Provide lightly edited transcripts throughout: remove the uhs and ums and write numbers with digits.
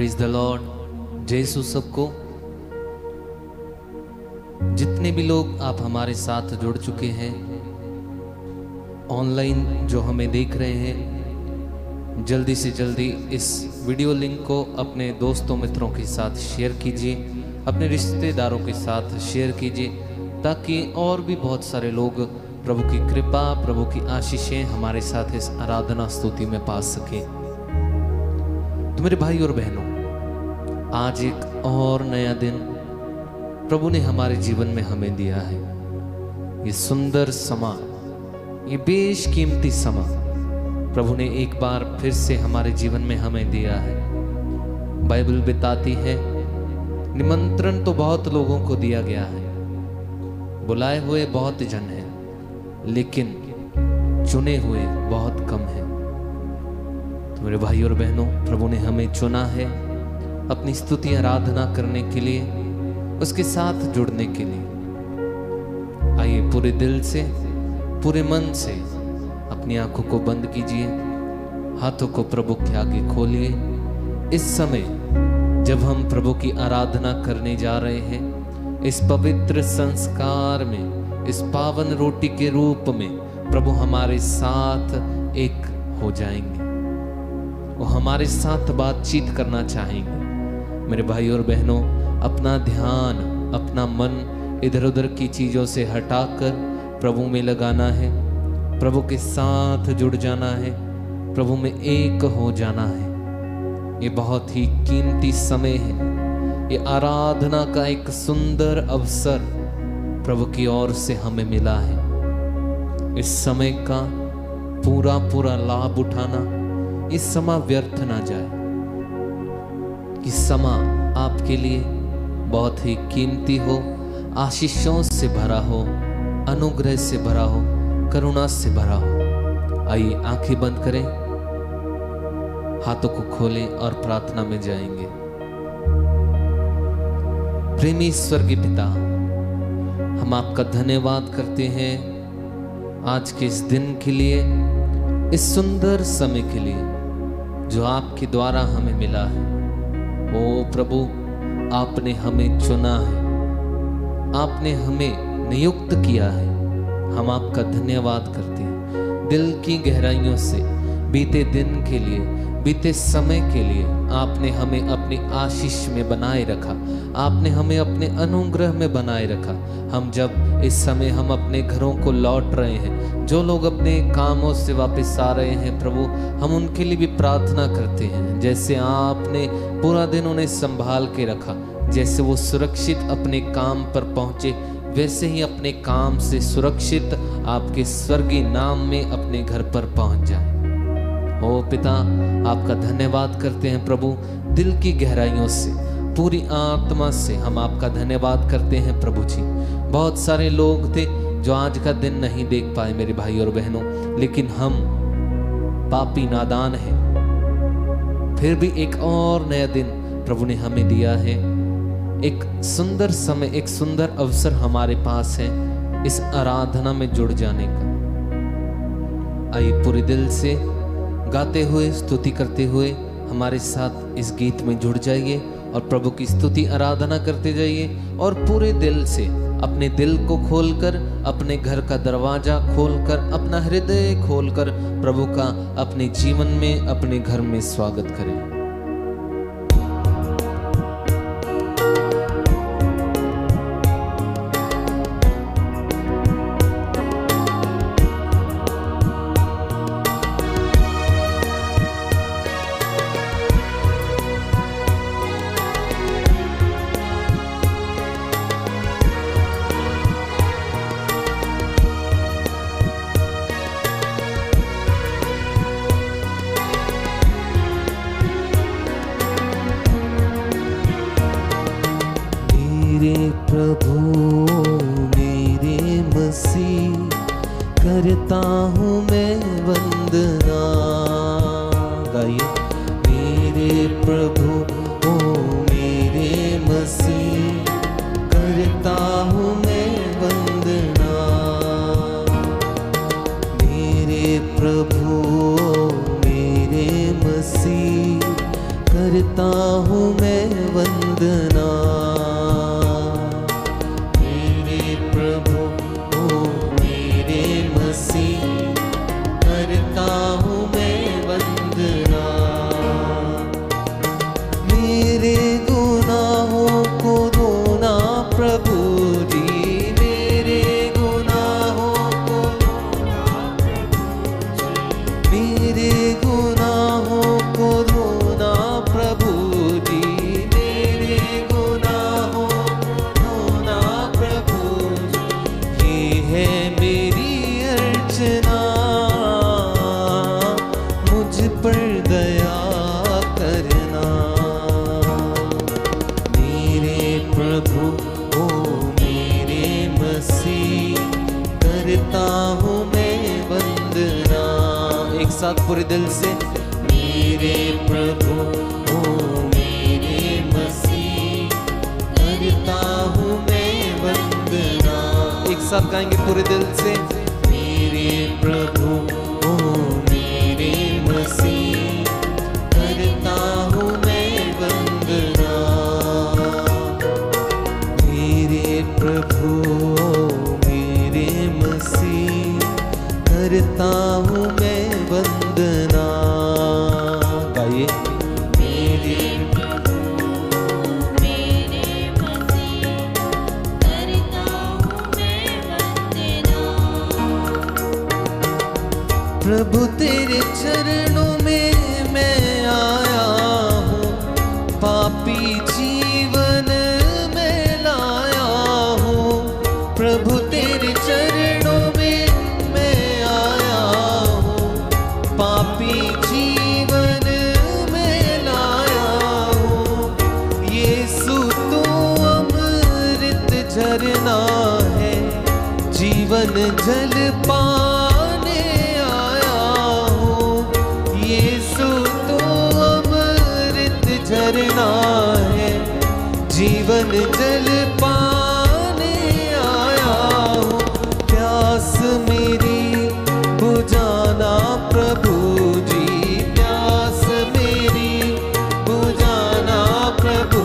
Praise the Lord. जय यीशु सबको। जितने भी लोग आप हमारे साथ जुड़ चुके हैं, ऑनलाइन जो हमें देख रहे हैं, जल्दी से जल्दी इस वीडियो लिंक को अपने दोस्तों मित्रों के साथ शेयर कीजिए, अपने रिश्तेदारों के साथ शेयर कीजिए, ताकि और भी बहुत सारे लोग प्रभु की कृपा, प्रभु की आशीषें हमारे साथ इस आराधना स्तुति में पा सकें। तो मेरे भाई और बहनों, आज एक और नया दिन प्रभु ने हमारे जीवन में हमें दिया है। ये सुंदर समा, ये बेशकीमती समा प्रभु ने एक बार फिर से हमारे जीवन में हमें दिया है। बाइबल बताती है, निमंत्रण तो बहुत लोगों को दिया गया है, बुलाए हुए बहुत जन हैं, लेकिन चुने हुए बहुत कम हैं। तो मेरे भाई और बहनों, प्रभु ने हमें चुना है अपनी स्तुति आराधना करने के लिए, उसके साथ जुड़ने के लिए। आइए पूरे दिल से, पूरे मन से अपनी आंखों को बंद कीजिए, हाथों को प्रभु के आगे खोलिए। इस समय जब हम प्रभु की आराधना करने जा रहे हैं, इस पवित्र संस्कार में, इस पावन रोटी के रूप में प्रभु हमारे साथ एक हो जाएंगे, वो हमारे साथ बातचीत करना चाहेंगे। मेरे भाई और बहनों, अपना ध्यान, अपना मन इधर उधर की चीज़ों से हटाकर प्रभु में लगाना है, प्रभु के साथ जुड़ जाना है, प्रभु में एक हो जाना है। ये बहुत ही कीमती समय है, ये आराधना का एक सुंदर अवसर प्रभु की ओर से हमें मिला है। इस समय का पूरा लाभ उठाना, इस समा व्यर्थ ना जाए। इस समा आपके लिए बहुत ही कीमती हो, आशीषों से भरा हो, अनुग्रह से भरा हो, करुणा से भरा हो। आइए आंखें बंद करें, हाथों को खोलें और प्रार्थना में जाएंगे। प्रेमी स्वर्गीय पिता, हम आपका धन्यवाद करते हैं आज के इस दिन के लिए, इस सुंदर समय के लिए जो आपके द्वारा हमें मिला है। ओ प्रभु, आपने हमें चुना है, आपने हमें नियुक्त किया है। हम आपका धन्यवाद करते हैं दिल की गहराइयों से। बीते दिन के लिए, बीते समय के लिए आपने हमें अपनी आशीष में बनाए रखा, आपने हमें अपने अनुग्रह में बनाए रखा। हम जब इस समय हम अपने घरों को लौट रहे हैं, जो लोग अपने कामों से वापस आ रहे हैं प्रभु, हम उनके लिए भी प्रार्थना करते हैं। जैसे आपने पूरा दिन उन्हें संभाल के रखा, जैसे वो सुरक्षित अपने काम पर पहुंचे, वैसे ही अपने काम से सुरक्षित आपके स्वर्गीय नाम में अपने घर पर पहुंच जाए। ओ पिता, आपका धन्यवाद करते हैं प्रभु, दिल की गहराइयों से, पूरी आत्मा से हम आपका धन्यवाद करते हैं प्रभु जी। बहुत सारे लोग थे जो आज का दिन नहीं देख पाए मेरे भाई और बहनों, लेकिन हम पापी नादान हैं, फिर भी एक और नया दिन प्रभु ने हमें दिया है। एक सुंदर समय, एक सुंदर अवसर हमारे पास है इस आराधना में जुड़ जाने का। आइए पूरे दिल से गाते हुए, स्तुति करते हुए हमारे साथ इस गीत में जुड़ जाइए और प्रभु की स्तुति आराधना करते जाइए। और पूरे दिल से अपने दिल को खोलकर, अपने घर का दरवाजा खोलकर, अपना हृदय खोलकर प्रभु का अपने जीवन में, अपने घर में स्वागत करें। मेरे प्रभु मेरे मसीह, करता हूँ मैं वंदना। गाइए। मेरे प्रभु ओ मेरे मसीह, करता हूँ मैं वंदना। मेरे प्रभु मेरे मसीह, करता हूँ मैं वंदना। मेरे प्रभु ओ मेरे मसीह, करता हूँ मैं वंदना। मेरे गुनाहों को धोना प्रभु जी, मेरे गुनाहों को धोना प्रभु जी, मेरे गुनाहों को धोना प्रभु जी, मेरे गुनाहों को धोना प्रभु जी। ये है मेरी अर्चना, मुझ पर दया करना। मेरे प्रभु ओ मेरे मसीह, करता हूँ मैं वंदना। एक साथ पूरे दिल से, मेरे प्रभु ओ मेरे मसीह, करता हूँ मैं वंदना। एक साथ गाएंगे पूरे दिल से, मेरे प्रभु ओ मेरे मसीह, करता हूँ मैं वंदना। मेरे प्रभु मेरे मसीह, करता हूँ मैं वंदना। गाइए, मेरे मेरे मसीह, करता हूँ मैं वंदना। प्रभु तेरे चरणों में मैं आया हूँ, पापी जीवन में लाया हूँ। प्रभु तेरे चरणों में मैं आया हूँ, पापी जीवन में लाया हूँ। यीशु तू अमृत झरना है, जीवन जल पाने आया हूँ। यीशु तू अमृत झरना है, जीवन जल पाने आया हूँ। प्यास मेरी बुझाना प्रभु जी, प्यास मेरी बुझाना प्रभु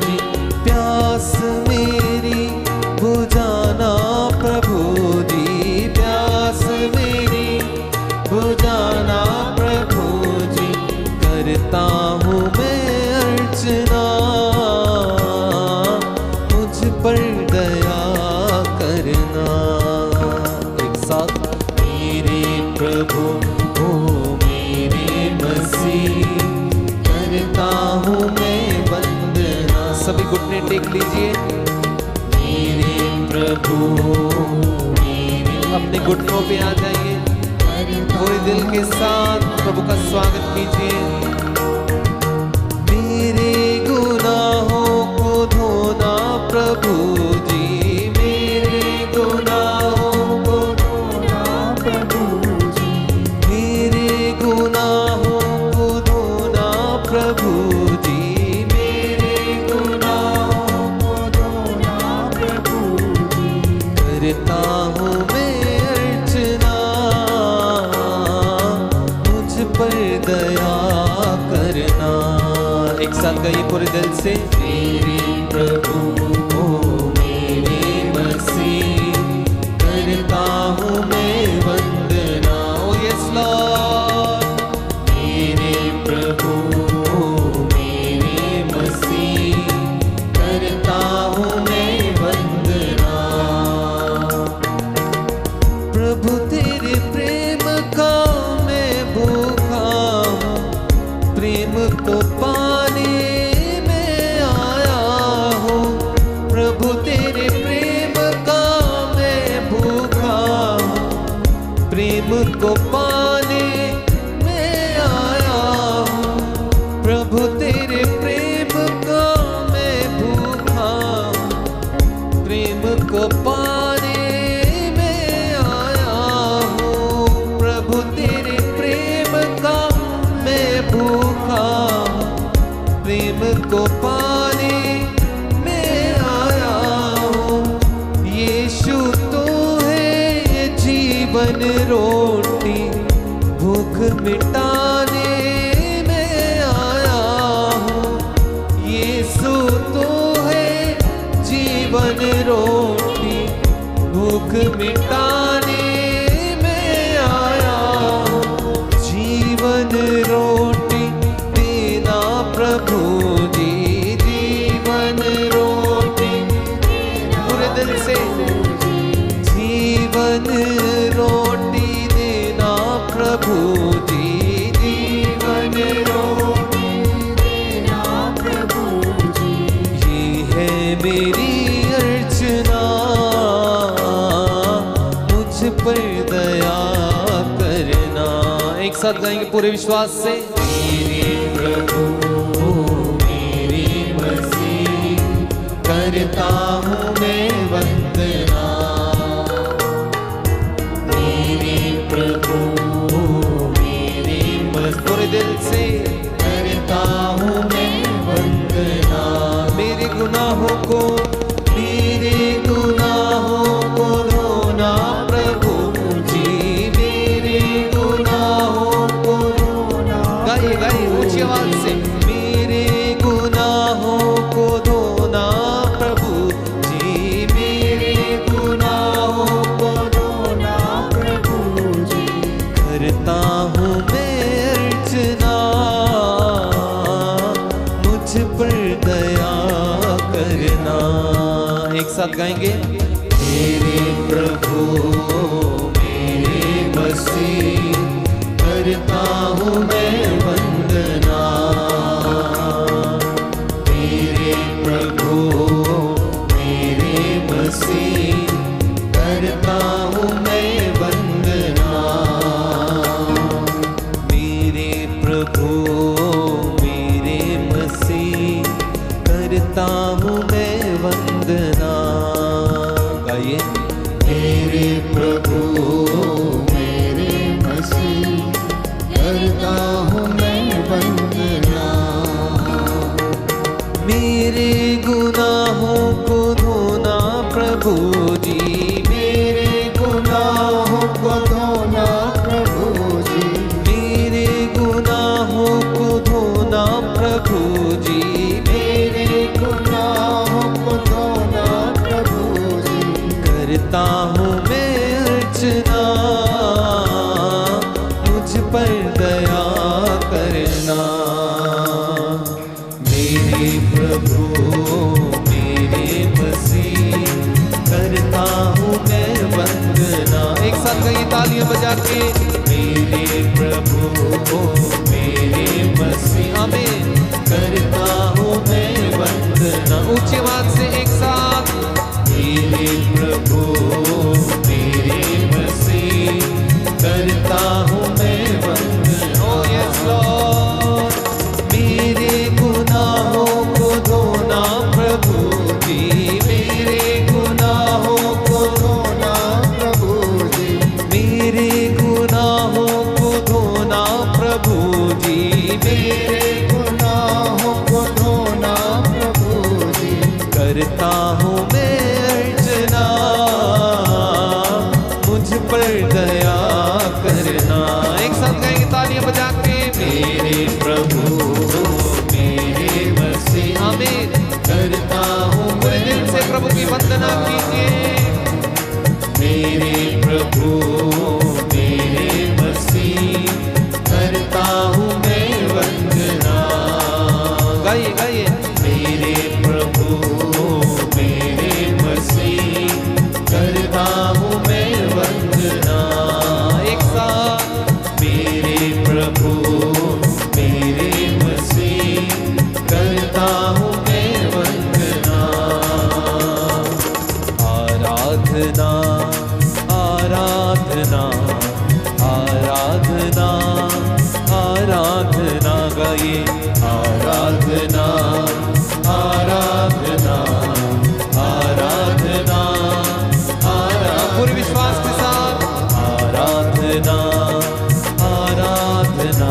जी, प्यास मेरी बुझाना प्रभु जी, प्यास मेरी बुझाना प्रभु जी। करता हूँ मैं अर्चना, मुझ पर दया करना। एक साथ, मेरे प्रभु ओ मेरे मसीह, करता हूँ मैं वंदना। सभी घुटने टेक लीजिए। मेरे प्रभु अपने घुटनों पे आ जाइए, पूरे दिल के साथ प्रभु का स्वागत कीजिए। मेरे गुनाहों को धोना प्रभु जी, मेरे गुनाहों को धोना प्रभु जी, मेरे गुनाहों को धोना प्रभु जी, मेरे गुनाहों को धोना प्रभु जी। करता हूँ मैं अर्चना, मुझ पर दया करना। एक साथ गाइए पूरे दिल से, मेरे प्रभु ओ मेरे मसीह, करता हूँ मैं वंदना। ओ यस लॉर्ड, मेरे प्रभु ओ मेरे मसीह, करता हूँ मैं वंदना। प्रभु तेरे प्रेम का मैं भूखा हूँ, प्रेम को पाने में आया हूँ। प्रभु तेरे प्रेम का मैं भूखा हूँ, प्रेम को पाने में आया हूँ। प्रभु तेरे प्रेम का मैं भूखा हूँ, प्रेम को पाने में आया हूँ। प्रभु तेरे प्रेम का मैं भूखा हूँ, प्रेम को पाने में आया हूँ। यीशु तो है जीवन रोटी, भूख मिटाने में आया हूँ। भूख मिटाने में आया हूँ। जीवन रोटी देना प्रभु जी, जीवन रोटी पूरे दिल से, जीवन रोटी देना प्रभु जी, जीवन रोटी देना प्रभु जी। ये है मेरी अर्चना, मुझ पर दया करना। एक साथ गाएंगे पूरे विश्वास से। मेरे प्रभु मेरे मसीह, करता हूँ मैं वंदना। मेरे प्रभु मेरे मसीह, पूरे दिल से करता हूँ मैं वंदना। मेरे गुनाहों को धोना प्रभु जी, मेरे गुनाहों को धोना। गाइए गाइए ऊंची आवाज से। मेरे गुनाहों को धोना प्रभु जी, मेरे गुनाहों को धोना प्रभु जी। करता हूँ मैं अर्चना, मुझ पर दया करना। एक साथ गाएंगे। मेरे प्रभु मेरे मसीह, करता हूँ मैं वंदना। मेरे प्रभु मेरे मसीह, करता हूँ मैं वंदना। मेरे प्रभु मेरे मसीह, करता हूँ मैं वंदना। गाइए। मेरे प्रभु मेरे मसीह, करता हूँ मैं वंदना। मेरे गुनाहों को धोना प्रभु जी, मेरे गुनाहों को धोना प्रभु जी। मेरे गुनाहों को धोना प्रभु जी, मेरे गुनाहों को धोना प्रभु जी। करता हूँ मैं अर्चना, मुझ पर दया करना। मेरे प्रभु मेरे मसीह, करता हूँ मैं वंदना। एक साथ कई तालियां बजा के। मेरे प्रभु मेरे मसीह, आमीन, करता हूँ मैं वंदना। ऊंची आवाज से एक साथ। मेरे प्रभु मेरे मसीह, करता हूँ मैं वंदना। ओ यस लॉर्ड। मेरे गुनाहों को धोना प्रभु जी, मेरे गुनाहों को धोना प्रभु जी। मेरे गुनाहों को धोना प्रभु जी, मेरे गुनाहों को धोना प्रभु जी। करता हूँ मैं अर्चना, मुझ पर दया करना। एक साथ गाएंगे तालियां बजा के। मेरे प्रभु मेरे मसीह, आमीन, करता हूँ। पूरे दिल से प्रभु की वंदना कीजिए। मेरे प्रभु मेरे मसीह, करता हूँ मैं वंदना। गाइए गाइए। मेरे प्रभु मेरे मसीह, करता हूँ मैं वंदना। एक साथ। मेरे प्रभु मेरे मसीह, करता हूँ मैं वंदना। आराधना आराधना आराधना आराधना। गाइए। आराधना आराधना आराधना आराधना। पूरे विश्वास के साथ। आराधना आराधना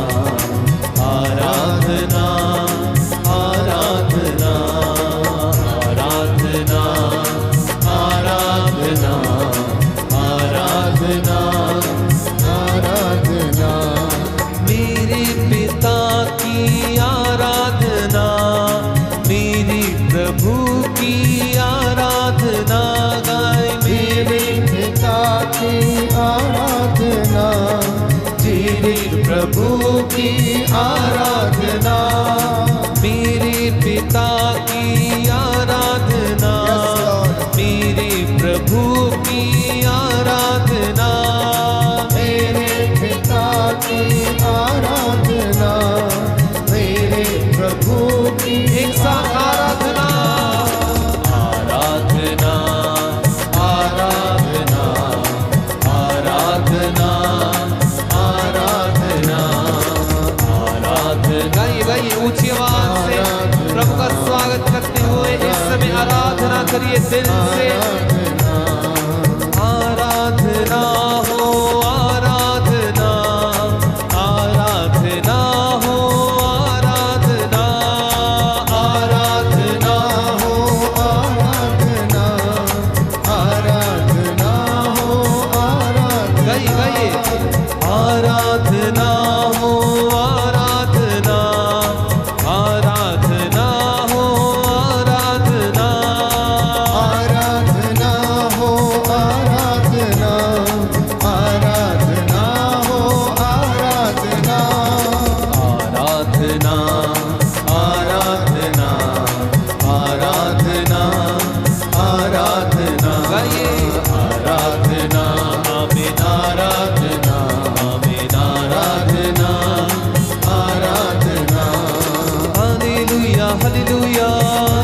आराधना आराधना आराधना आराधना आराधना प्रभु की आराधना, मेरे पिता की आराधना, मेरे प्रभु की आराधना, मेरे पिता की आराधना, मेरे प्रभु की एक साथ आराधना, आराधना, आराधना, आराधना, आराधना, आराधना। गाइए गाइए ऊंची आवाज से प्रभु का स्वागत करते हुए इस समय आराधना करिए दिल से। आराधना हो आराधना, आराधना हो आराधना, आराधना हो आराधना, आराधना हो आराधना। गाइए गाइए आराधना हो आराधना, आराधना हो आराधना, आराधना हो आराधना, आराधना हो आराधना, आराधना, आराधना, आराधना, आराधना। गाइए आराधना, आमीन आराधना, आमीन आराधना, आराधना। Hallelujah hallelujah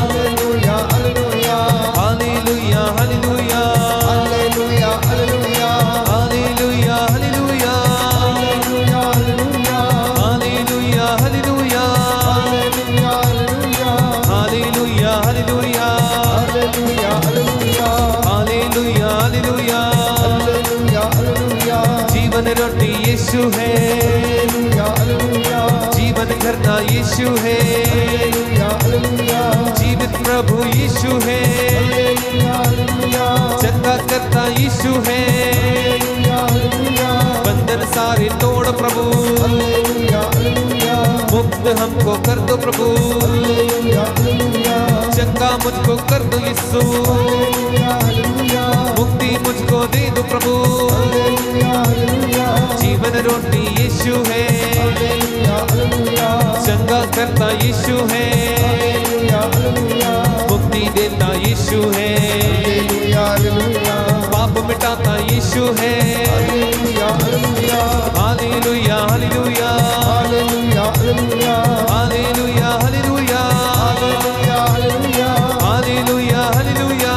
hallelujah hallelujah, hallelujah hallelujah, hallelujah hallelujah, hallelujah hallelujah, hallelujah hallelujah, hallelujah hallelujah, hallelujah hallelujah, hallelujah hallelujah hallelujah, hallelujah, hallelujah. Hallelujah hallelujah, जीवन रोटी यीशु है, हालेलुया हालेलुया, जीवन करता यीशु है, हालेलुया हालेलुया, जीवित प्रभु यीशु है, हालेलुया हालेलुया, चंगा करता यीशु है, हालेलुया हालेलुया, बंधन सारे तोड़ प्रभु, हालेलुया हालेलुया, मुक्त हमको कर दो प्रभु, हालेलुया हालेलुया, चंगा मुझको कर दो यीशु, हालेलुया हालेलुया, मुक्ति मुझको दे दो प्रभु। हालेलुया हालेलुया, जीवन रोटी यीशु है, हालेलुया हालेलुया, चंगा करता यीशु है, हालेलुया हालेलुया, मुक्ति देता यीशु है, हालेलुया हालेलुया, पाप मिटाता यीशु है। Hallelujah hallelujah, hallelujah hallelujah, hallelujah hallelujah, hallelujah hallelujah, hallelujah hallelujah, hallelujah hallelujah,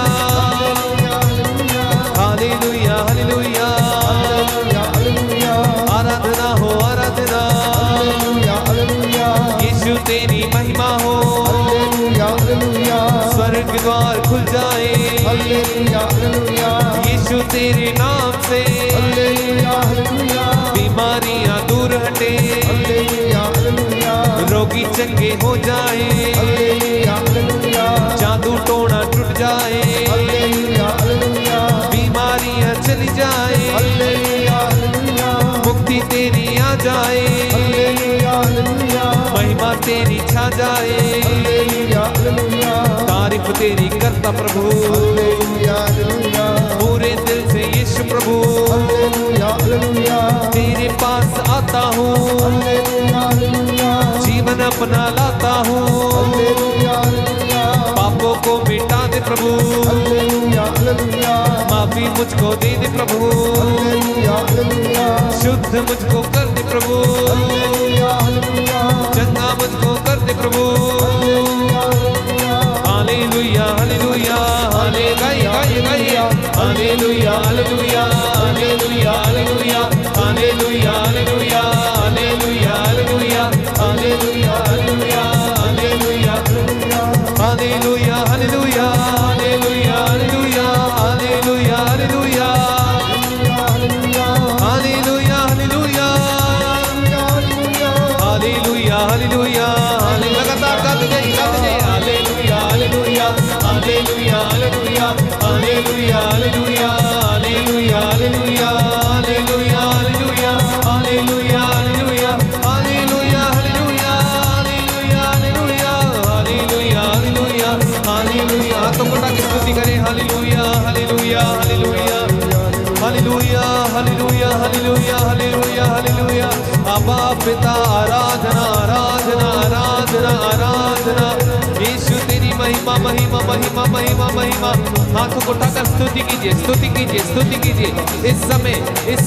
hallelujah hallelujah. Hallelujah hallelujah, आराधना हो आराधना, हालेलुया हालेलुया, यीशु तेरी महिमा हो, हालेलुया हालेलुया, स्वर्ग द्वार खुल जाए, हालेलुया हालेलुया, यीशु तेरे नाम से हालेलुया हालेलुया, बीमारियां दूर हटे, हालेलुया हालेलुया, रोगी चंगे हो जाए, हालेलुया हालेलुया, जादू टोना टूट जाए, हालेलुया हालेलुया, बीमारियां चली जाए, हालेलुया हालेलुया, मुक्ति तेरी आ जाए, हालेलुया हालेलुया, महिमा तेरी छा जाए, हालेलुया हालेलुया, तारीफ तेरी करता प्रभु, हालेलुया हालेलुया, पूरे दिल से यीशु प्रभु, हालेलुया हालेलुया, तेरे पास आता हूँ, हालेलुया हालेलुया, जीवन अपना लाता हूँ, हालेलुया हालेलुया, पापों को मिटा दे प्रभु, हालेलुया हालेलुया, माफी मुझको दे दे प्रभु, हालेलुया हालेलुया, शुद्ध मुझको कर दे प्रभु, हालेलुया हालेलुया, चंगा मुझको कर दे प्रभु। हालेलुया हालेलुया, हाले गाइए गाइए गाइए, hallelujah hallelujah, hallelujah hallelujah, hallelujah hallelujah, hallelujah hallelujah, hallelujah hallelujah, hallelujah hallelujah, hallelujah hallelujah, hallelujah hallelujah, hallelujah hallelujah, hallelujah hallelujah, hallelujah hallelujah, लगातार गाते जाइए hallelujah hallelujah, hallelujah hallelujah, hallelujah hallelujah, hallelujah hallelujah, hallelujah hallelujah, hallelujah hallelujah, hallelujah hallelujah, hallelujah hallelujah, hallelujah hallelujah, hallelujah. हाथों को उठा के स्तुति करें, hallelujah hallelujah hallelujah, hallelujah hallelujah, hallelujah hallelujah, hallelujah अबा पिता आराधना आराधना आराधना आराधना। यीशु तेरी महिमा महिमा महिमा महिमा महिमा। हाथों को उठाकर स्तुति कीजिए स्तुति कीजिए स्तुति कीजिए। इस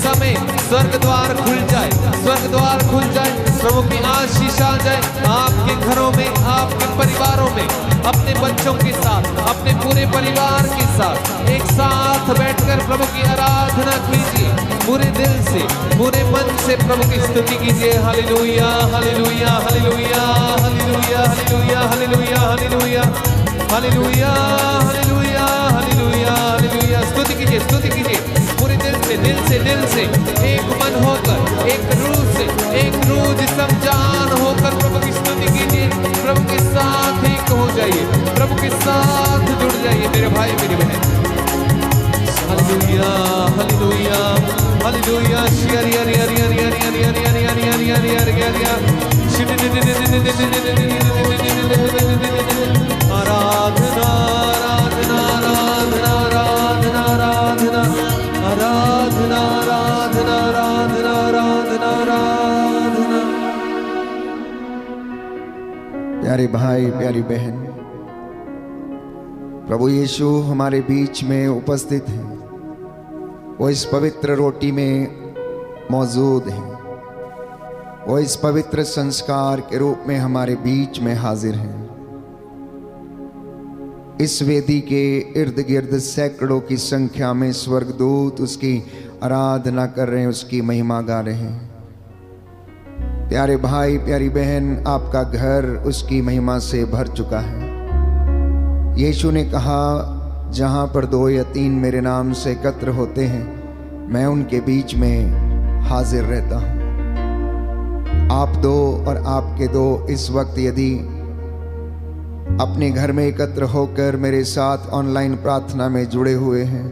समय स्वर्ग द्वार खुल जाए, स्वर्ग द्वार खुल जाए, प्रभु की आशीष आ जाए आपके घरों में, आपके परिवारों में, अपने बच्चों के साथ, अपने पूरे परिवार के साथ एक साथ बैठकर प्रभु की आराधना कीजिए। पूरे दिल से, पूरे मन से प्रभु की स्तुति कीजिए। Hallelujah hallelujah hallelujah hallelujah hallelujah hallelujah hallelujah hallelujah hallelujah hallelujah hallelujah. स्तुति कीजिए पूरे दिल से एक मन होकर, एक रूह जिस्म जान होकर प्रभु की स्तुति कीजिए। प्रभु के साथ एक हो जाइए, प्रभु के साथ जुड़ जाइए मेरे भाई मेरी बहन। Hallelujah hallelujah hallelujah. आराधना आराधना आराधना आराधना आराधना आराधना आराधना आराधना आराधना आराधना। प्यारे भाई प्यारी बहन, प्रभु यीशु हमारे बीच में उपस्थित हैं। वो इस पवित्र रोटी में मौजूद हैं। वो इस पवित्र संस्कार के रूप में हमारे बीच में हाजिर हैं। इस वेदी के इर्द गिर्द सैकड़ों की संख्या में स्वर्गदूत उसकी आराधना कर रहे हैं, उसकी महिमा गा रहे हैं। प्यारे भाई प्यारी बहन, आपका घर उसकी महिमा से भर चुका है। यीशु ने कहा, जहाँ पर 2 या 3 मेरे नाम से एकत्र होते हैं, मैं उनके बीच में हाजिर रहता हूँ। आप 2 और आपके 2 इस वक्त यदि अपने घर में एकत्र होकर मेरे साथ ऑनलाइन प्रार्थना में जुड़े हुए हैं,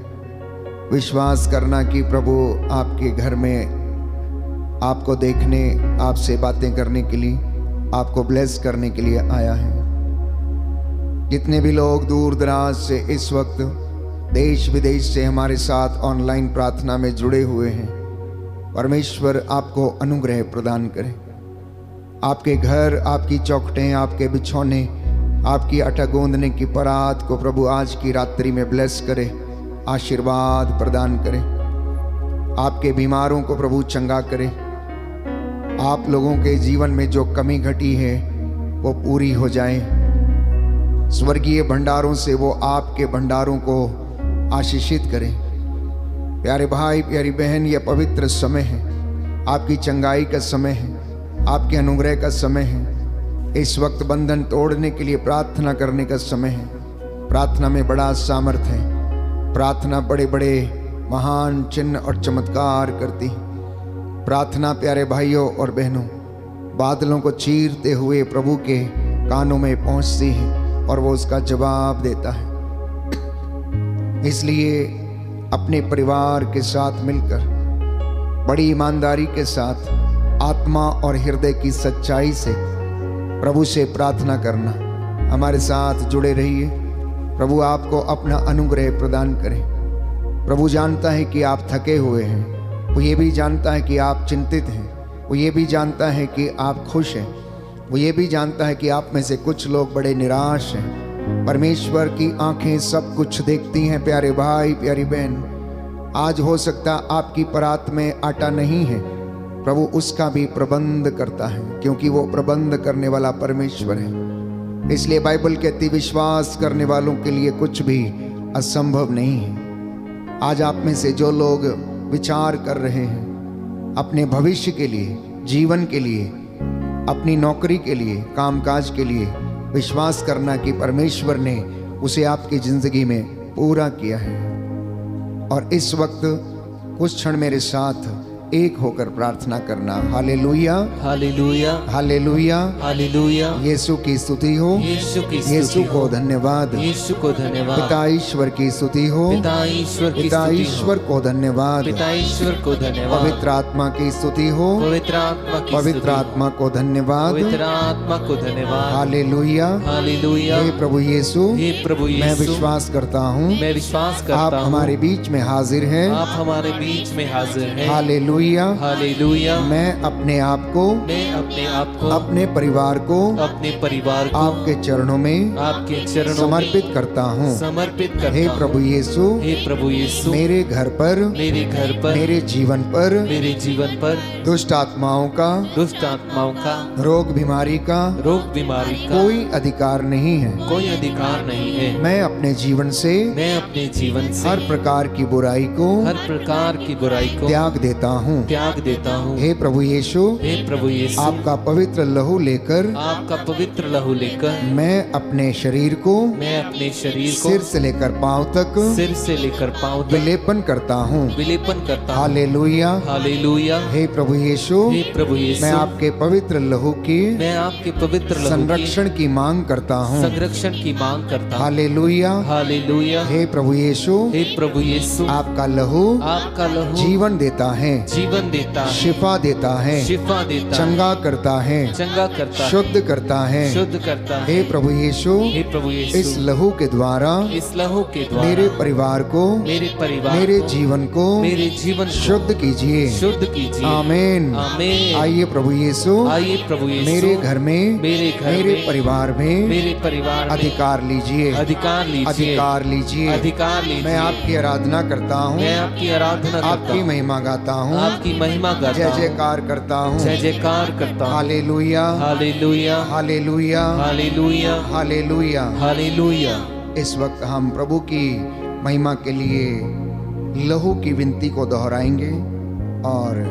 विश्वास करना कि प्रभु आपके घर में आपको देखने, आपसे बातें करने के लिए, आपको ब्लेस करने के लिए आया है। जितने भी लोग दूर दराज से इस वक्त देश विदेश से हमारे साथ ऑनलाइन प्रार्थना में जुड़े हुए हैं, परमेश्वर आपको अनुग्रह प्रदान करे। आपके घर, आपकी चौखटें, आपके बिछौने, आपकी आटा गूंदने की परात को प्रभु आज की रात्रि में ब्लेस करे, आशीर्वाद प्रदान करे। आपके बीमारों को प्रभु चंगा करे। आप लोगों के जीवन में जो कमी घटी है वो पूरी हो जाए। स्वर्गीय भंडारों से वो आपके भंडारों को आशीषित करें। प्यारे भाई प्यारी बहन, यह पवित्र समय है, आपकी चंगाई का समय है, आपके अनुग्रह का समय है। इस वक्त बंधन तोड़ने के लिए प्रार्थना करने का समय है। प्रार्थना में बड़ा सामर्थ्य है। प्रार्थना बड़े बड़े महान चिन्ह और चमत्कार करती है। प्रार्थना प्यारे भाइयों और बहनों, बादलों को चीरते हुए प्रभु के कानों में पहुंचती है और वो उसका जवाब देता है। इसलिए अपने परिवार के साथ मिलकर बड़ी ईमानदारी के साथ आत्मा और हृदय की सच्चाई से प्रभु से प्रार्थना करना। हमारे साथ जुड़े रहिए। प्रभु आपको अपना अनुग्रह प्रदान करे। प्रभु जानता है कि आप थके हुए हैं। वो ये भी जानता है कि आप चिंतित हैं। वो ये भी जानता है कि आप खुश हैं। वो ये भी जानता है कि आप में से कुछ लोग बड़े निराश हैं। परमेश्वर की आंखें सब कुछ देखती हैं। प्यारे भाई प्यारी बहन, आज हो सकता आपकी परात में आटा नहीं है, प्रभु उसका भी प्रबंध करता है, क्योंकि वो प्रबंध करने वाला परमेश्वर है। इसलिए बाइबल कहती, विश्वास करने वालों के लिए कुछ भी असंभव नहीं है। आज आप में से जो लोग विचार कर रहे हैं अपने भविष्य के लिए, जीवन के लिए, अपनी नौकरी के लिए, कामकाज के लिए, विश्वास करना कि परमेश्वर ने उसे आपकी जिंदगी में पूरा किया है। और इस वक्त कुछ क्षण मेरे साथ एक होकर प्रार्थना करना। Hallelujah hallelujah hallelujah hallelujah. Yeshu की स्तुति हो, यीशु की यीशु स्तुति को हो, धन्यवाद, यीशु को धन्यवाद। पिता ईश्वर की स्तुति हो, पिता ईश्वर की पिता स्तुति ईश्वर हो, को धन्यवाद, पिता ईश्वर को धन्यवाद। पवित्र आत्मा की स्तुति हो, पवित्र आत्मा की पवित्र स्तुति हो, आत्मा को धन्यवाद। पवित्र आत्मा को धन्यवाद। Hallelujah hallelujah. हे प्रभु यीशु, हे प्रभु मैं यीशु, विश्वास करता हूँ मैं विश्वास आप करता हूँ हमारे बीच में हाजिर हैं। आप हमारे बीच में हाजिर हैं। Hallelujah hallelujah. हालेलुया। मैं अपने आप को, मैं अपने आप को, अपने परिवार को अपने परिवार को आपके चरणों में आपके चरणों समर्पित में करता हूँ। समर्पित करता हे हूँ। प्रभु यीशु, हे प्रभु यीशु, मेरे घर पर, मेरे घर पर, मेरे जीवन पर मेरे जीवन पर दुष्ट आत्माओं का, दुष्ट आत्माओं का, रोग बीमारी का रोग बीमारी का कोई अधिकार नहीं है। कोई अधिकार नहीं है। मैं अपने जीवन से मैं अपने जीवन से हर प्रकार की बुराई को हर प्रकार की बुराई को त्याग देता हूँ। त्याग देता हूँ। हे प्रभु यीशु, हे प्रभु यीशु, आपका पवित्र लहू लेकर आपका पवित्र लहू लेकर मैं अपने शरीर को मैं अपने शरीर को सिर से लेकर पांव तक सिर से लेकर पांव तक विलेपन करता हूँ। विलेपन करता हूँ। हालेलुया। हालेलुया। हे प्रभु यीशु, हे प्रभु यीशु, मैं आपके पवित्र लहू की मैं आपके पवित्र लहू की संरक्षण की मांग करता हूँ। संरक्षण की मांग करता हूँ। हालेलुया। हालेलुया। हे प्रभु यीशु, हे प्रभु यीशु, आपका लहू आपका लहू जीवन देता है, जीवन देता है, शिफा देता है, शिफा देता है, चंगा करता है, चंगा करता है, शुद्ध करता है। शुद्ध करता है। हे प्रभु यीशु, हे प्रभु इस यीशु, लहू के द्वारा इस लहू के द्वारा मेरे परिवार को, मेरे परिवार मेरे को, जीवन को मेरे जीवन को शुद्ध कीजिए। शुद्ध कीजिए। आमीन। आमीन। आइए प्रभु यीशु, आइए प्रभु यीशु, मेरे घर में, मेरे घर मेरे में, परिवार में मेरे परिवार में अधिकार लीजिए, अधिकार लीजिए, अधिकार लीजिए। अधिकार लीजिए। मैं आपकी आराधना करता हूँ, मैं आपकी आराधना करता आपकी हूँ, महिमा गाता हूँ, आपकी महिमा गाता जय हूँ, जयकार करता हूँ। जय जयकार करता हूँ। Hallelujah, hallelujah. Hallelujah, hallelujah. Hallelujah. Hallelujah. इस वक्त हम प्रभु की महिमा के लिए लहू की विनती को दोहराएंगे और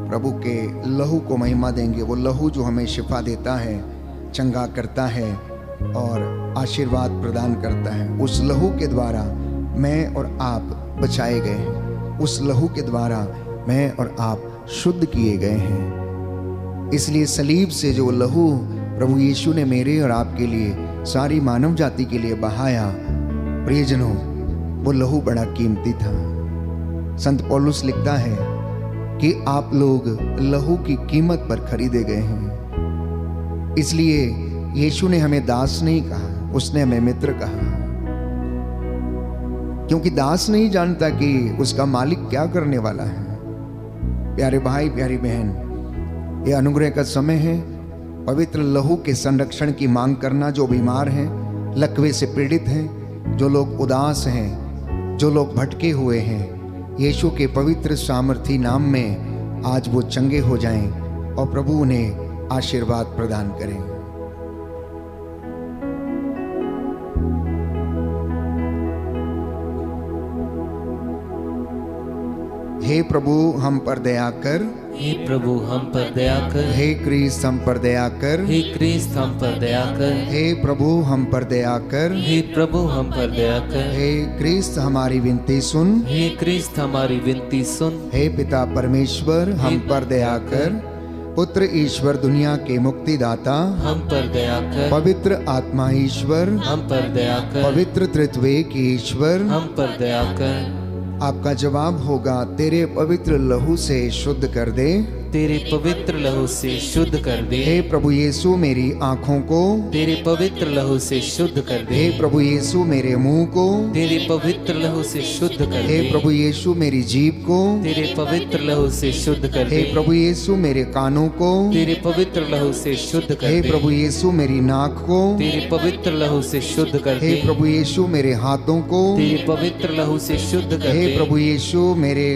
प्रभु के लहू को महिमा देंगे। वो लहू जो हमें शिफा देता है, चंगा करता है और आशीर्वाद प्रदान करता है। उस लहू के द्वारा मैं और आप बचाए गए हैं। उस लहू के द्वारा मैं और आप शुद्ध किए गए हैं। इसलिए सलीब से जो लहू प्रभु यीशु ने मेरे और आपके लिए, सारी मानव जाति के लिए बहाया, प्रियजनों, वो लहू बड़ा कीमती था। संत पौलुस लिखता है कि आप लोग लहू की कीमत पर खरीदे गए हैं। इसलिए यीशु ने हमें दास नहीं कहा, उसने हमें मित्र कहा। क्योंकि दास नहीं जानता कि उसका मालिक क्या करने वाला है। प्यारे भाई, प्यारी बहन, ये अनुग्रह का समय है। पवित्र लहू के संरक्षण की मांग करना। जो बीमार हैं, लकवे से पीड़ित हैं, जो लोग उदास हैं, जो लोग भटके हुए हैं, यीशु के पवित्र सामर्थी नाम में आज वो चंगे हो जाएं और प्रभु उन्हें आशीर्वाद प्रदान करें। हे प्रभु हम पर दया कर, हे प्रभु हम पर दया कर, हे क्रिस्त हम पर दया कर, हे क्रिस्त हम पर दया कर, हे प्रभु हम पर दया कर, हे प्रभु हम पर दया कर, हे क्रिस्त हमारी विनती सुन, हे क्रिस्त हमारी विनती सुन, हे पिता परमेश्वर हम पर दया कर, पुत्र ईश्वर दुनिया के मुक्तिदाता हम पर दया कर, पवित्र आत्मा ईश्वर हम पर दया कर, पवित्र त्रित्वेक ईश्वर हम पर दया कर। आपका जवाब होगा, तेरे पवित्र लहू से शुद्ध कर दे, तेरे पवित्र लहू से शुद्ध कर दे। हे प्रभु यीशु मेरी आंखों को, तेरे पवित्र लहू से शुद्ध कर दे। हे प्रभु यीशु मेरे मुंह को, तेरे पवित्र लहू से शुद्ध कर हे दे। प्रभु यीशु मेरी जीभ को, तेरे पवित्र लहू से शुद्ध कर हे दे। प्रभु यीशु मेरे कानों को, तेरे पवित्र लहू से शुद्ध कर हे दे। प्रभु यीशु मेरी नाक को, तेरे पवित्र लहू से शुद्ध कर हे दे। प्रभु यीशु मेरे हाथों को, तेरे पवित्र लहू से शुद्ध कर हे दे। प्रभु यीशु मेरे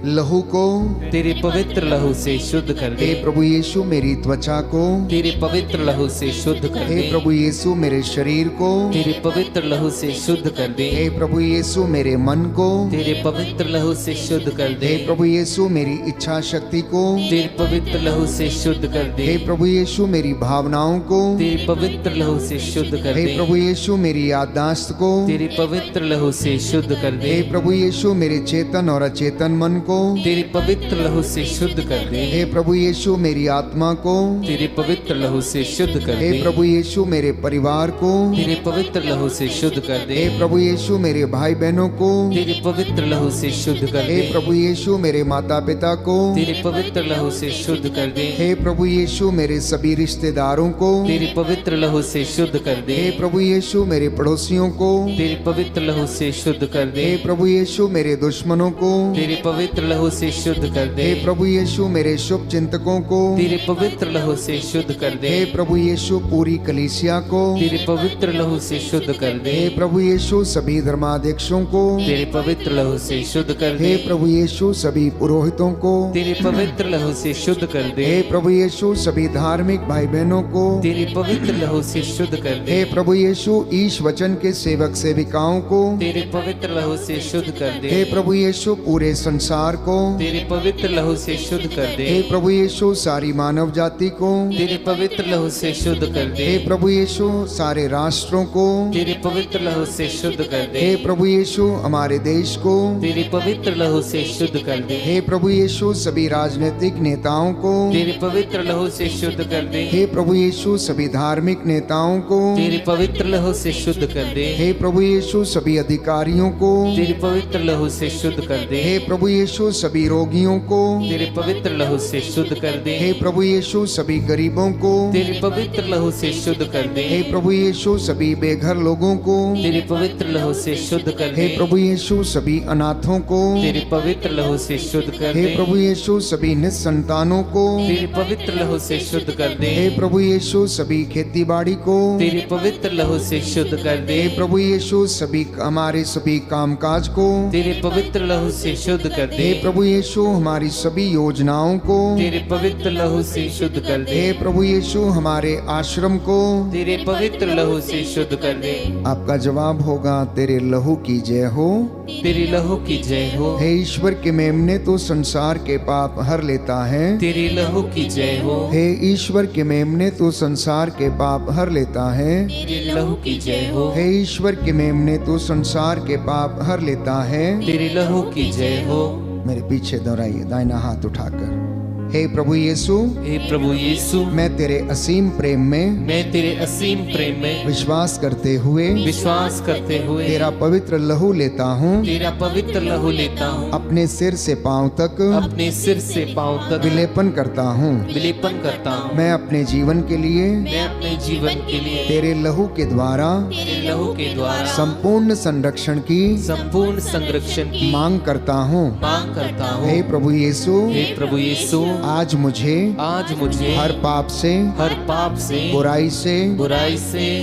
लहू को, तेरे पवित्र लहू से शुद्ध कर दे। हे प्रभु यीशु मेरी त्वचा को, तेरे पवित्र लहू से शुद्ध कर हे दे। प्रभु यीशु मेरे शरीर को, तेरे पवित्र लहू से शुद्ध कर दे। हे प्रभु यीशु मेरे मन को, तेरे पवित्र लहू से शुद्ध कर दे। हे प्रभु यीशु मेरी इच्छा शक्ति को, तेरे पवित्र लहू से शुद्ध कर दे। हे प्रभु यीशु मेरी भावनाओं को, तेरे पवित्र लहू से शुद्ध कर हे दे। प्रभु यीशु मेरी याददाश्त को, तेरे पवित्र लहू से शुद्ध कर दे। हे प्रभु यीशु मेरे चेतन और अचेतन मन को, तेरे पवित्र लहू से शुद्ध कर दे। हे प्रभु यीशु मेरी आत्मा को, तेरे पवित्र लहू से शुद्ध कर हे दे। प्रभु यीशु मेरे परिवार को, तेरे पवित्र लहू से शुद्ध कर दे। हे प्रभु यीशु मेरे भाई बहनों को, तेरे पवित्र लहू से शुद्ध कर हे दे। प्रभु यीशु मेरे माता पिता को, तेरे पवित्र लहू से शुद्ध कर दे। हे प्रभु यीशु मेरे सभी रिश्तेदारों को, तेरे पवित्र लहू से शुद्ध कर दे। हे प्रभु यीशु मेरे पड़ोसियों को, तेरे पवित्र लहू से शुद्ध कर दे। हे प्रभु यीशु मेरे दुश्मनों को, तेरे पवित्र लहू से शुद्ध कर दे। हे प्रभु यीशु मेरे शुभ चिंतकों को तेरे पवित्र लहू से शुद्ध कर दे। हे प्रभु यीशु पूरी कलीसिया को तेरे पवित्र लहू से शुद्ध कर दे। हे प्रभु यीशु सभी धर्माध्यक्षों को तेरे पवित्र लहू से शुद्ध कर दे। हे प्रभु यीशु सभी पुरोहितों को तेरे पवित्र लहू से शुद्ध कर दे। हे प्रभु यीशु सभी धार्मिक भाई बहनों को तेरे पवित्र लहू से शुद्ध कर दे। हे प्रभु यीशु ईश वचन के सेवक सेविकाओं को तेरे पवित्र लहू से शुद्ध कर दे। हे प्रभु यीशु पूरे संसार को तेरे पवित्र लहू से शुद्ध कर दे। हे प्रभु यीशु सारी मानव जाति को तेरे पवित्र लहू से शुद्ध कर दे। हे प्रभु यीशु सारे राष्ट्रों को तेरे पवित्र लहू से शुद्ध कर दे। हे प्रभु यीशु हमारे देश को तेरे पवित्र लहू से शुद्ध कर दे। हे प्रभु यीशु सभी राजनीतिक नेताओं को तेरे पवित्र लहू से शुद्ध कर दे। हे प्रभु यीशु सभी धार्मिक नेताओं को तेरे पवित्र लहू से शुद्ध कर दे। हे प्रभु यीशु सभी अधिकारियों को तेरे पवित्र लहू से शुद्ध कर दे। हे प्रभु यीशु सभी रोगियों को तेरे पवित्र लहू से शुद्ध कर दे। हे प्रभु यीशु सभी गरीबों को तेरे पवित्र लहू से शुद्ध कर दे। हे प्रभु यीशु सभी बेघर लोगों को तेरे पवित्र लहू से शुद्ध कर दे। हे प्रभु यीशु सभी अनाथों को तेरे पवित्र लहू से शुद्ध कर हे दे। प्रभु यीशु सभी निसंतानों को तेरे पवित्र लहू से शुद्ध कर दे। हे प्रभु यीशु सभी खेती बाड़ी को तेरे पवित्र लहू से शुद्ध कर दे। हे प्रभु यीशु सभी हमारे सभी कामकाज को तेरे पवित्र लहू से शुद्ध कर दे। हे प्रभु यीशु हमारी सभी योजनाओं को तेरे पवित्र लहू से शुद्ध कर दे। हे प्रभु यीशु हमारे आश्रम को तेरे पवित्र लहू से शुद्ध कर दे। आपका जवाब होगा तेरे लहू की जय हो। तेरे लहू की जय हो। हे ईश्वर के मेमने तो संसार के पाप हर लेता है। तेरे लहू की जय हो। हे ईश्वर के मेमने तो संसार के पाप हर लेता है। तेरे लहू की जय हो। हे ईश्वर के मेमने तो संसार के पाप हर लेता है। तेरे लहू की जय हो। मेरे पीछे दोहराइए दाहिना हाथ उठाकर। हे प्रभु यीशु हे प्रभु यीशु, मैं तेरे असीम प्रेम में मैं तेरे असीम प्रेम में विश्वास करते हुए विश्वास करते हुए तेरा पवित्र लहू लेता हूँ। तेरा पवित्र लहू लेता हूँ। अपने सिर से पांव तक अपने सिर से पांव तक विलेपन करता हूँ। विलेपन करता हूँ। मैं अपने जीवन के लिए मैं अपने जीवन के लिए तेरे लहू के द्वारा तेरे लहू के द्वारा संपूर्ण संरक्षण की संपूर्ण संरक्षण की मांग करता हूँ। मांग करता हूँ। हे प्रभु यीशु हे प्रभु यीशु, आज मुझे हर पाप से हर पाप से बुराई से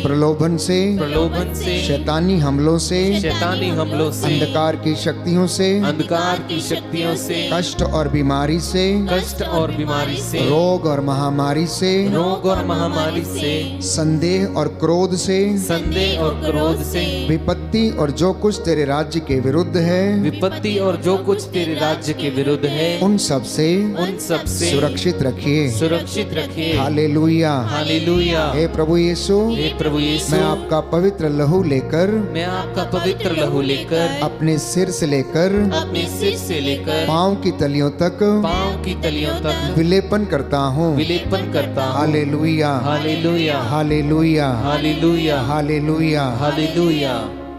प्रलोभन से शैतानी हमलों से अंधकार की शक्तियों से कष्ट और बीमारी से रोग और महामारी से संदेह और क्रोध से विपत्ति और जो कुछ तेरे राज्य के विरुद्ध है उन सब से सुरक्षित रखिए। हालेलुया। हे प्रभु यीशु, मैं आपका पवित्र लहू लेकर अपने सिर से लेकर पांव की तलियों तक विलेपन करता हूँ। हालेलुया।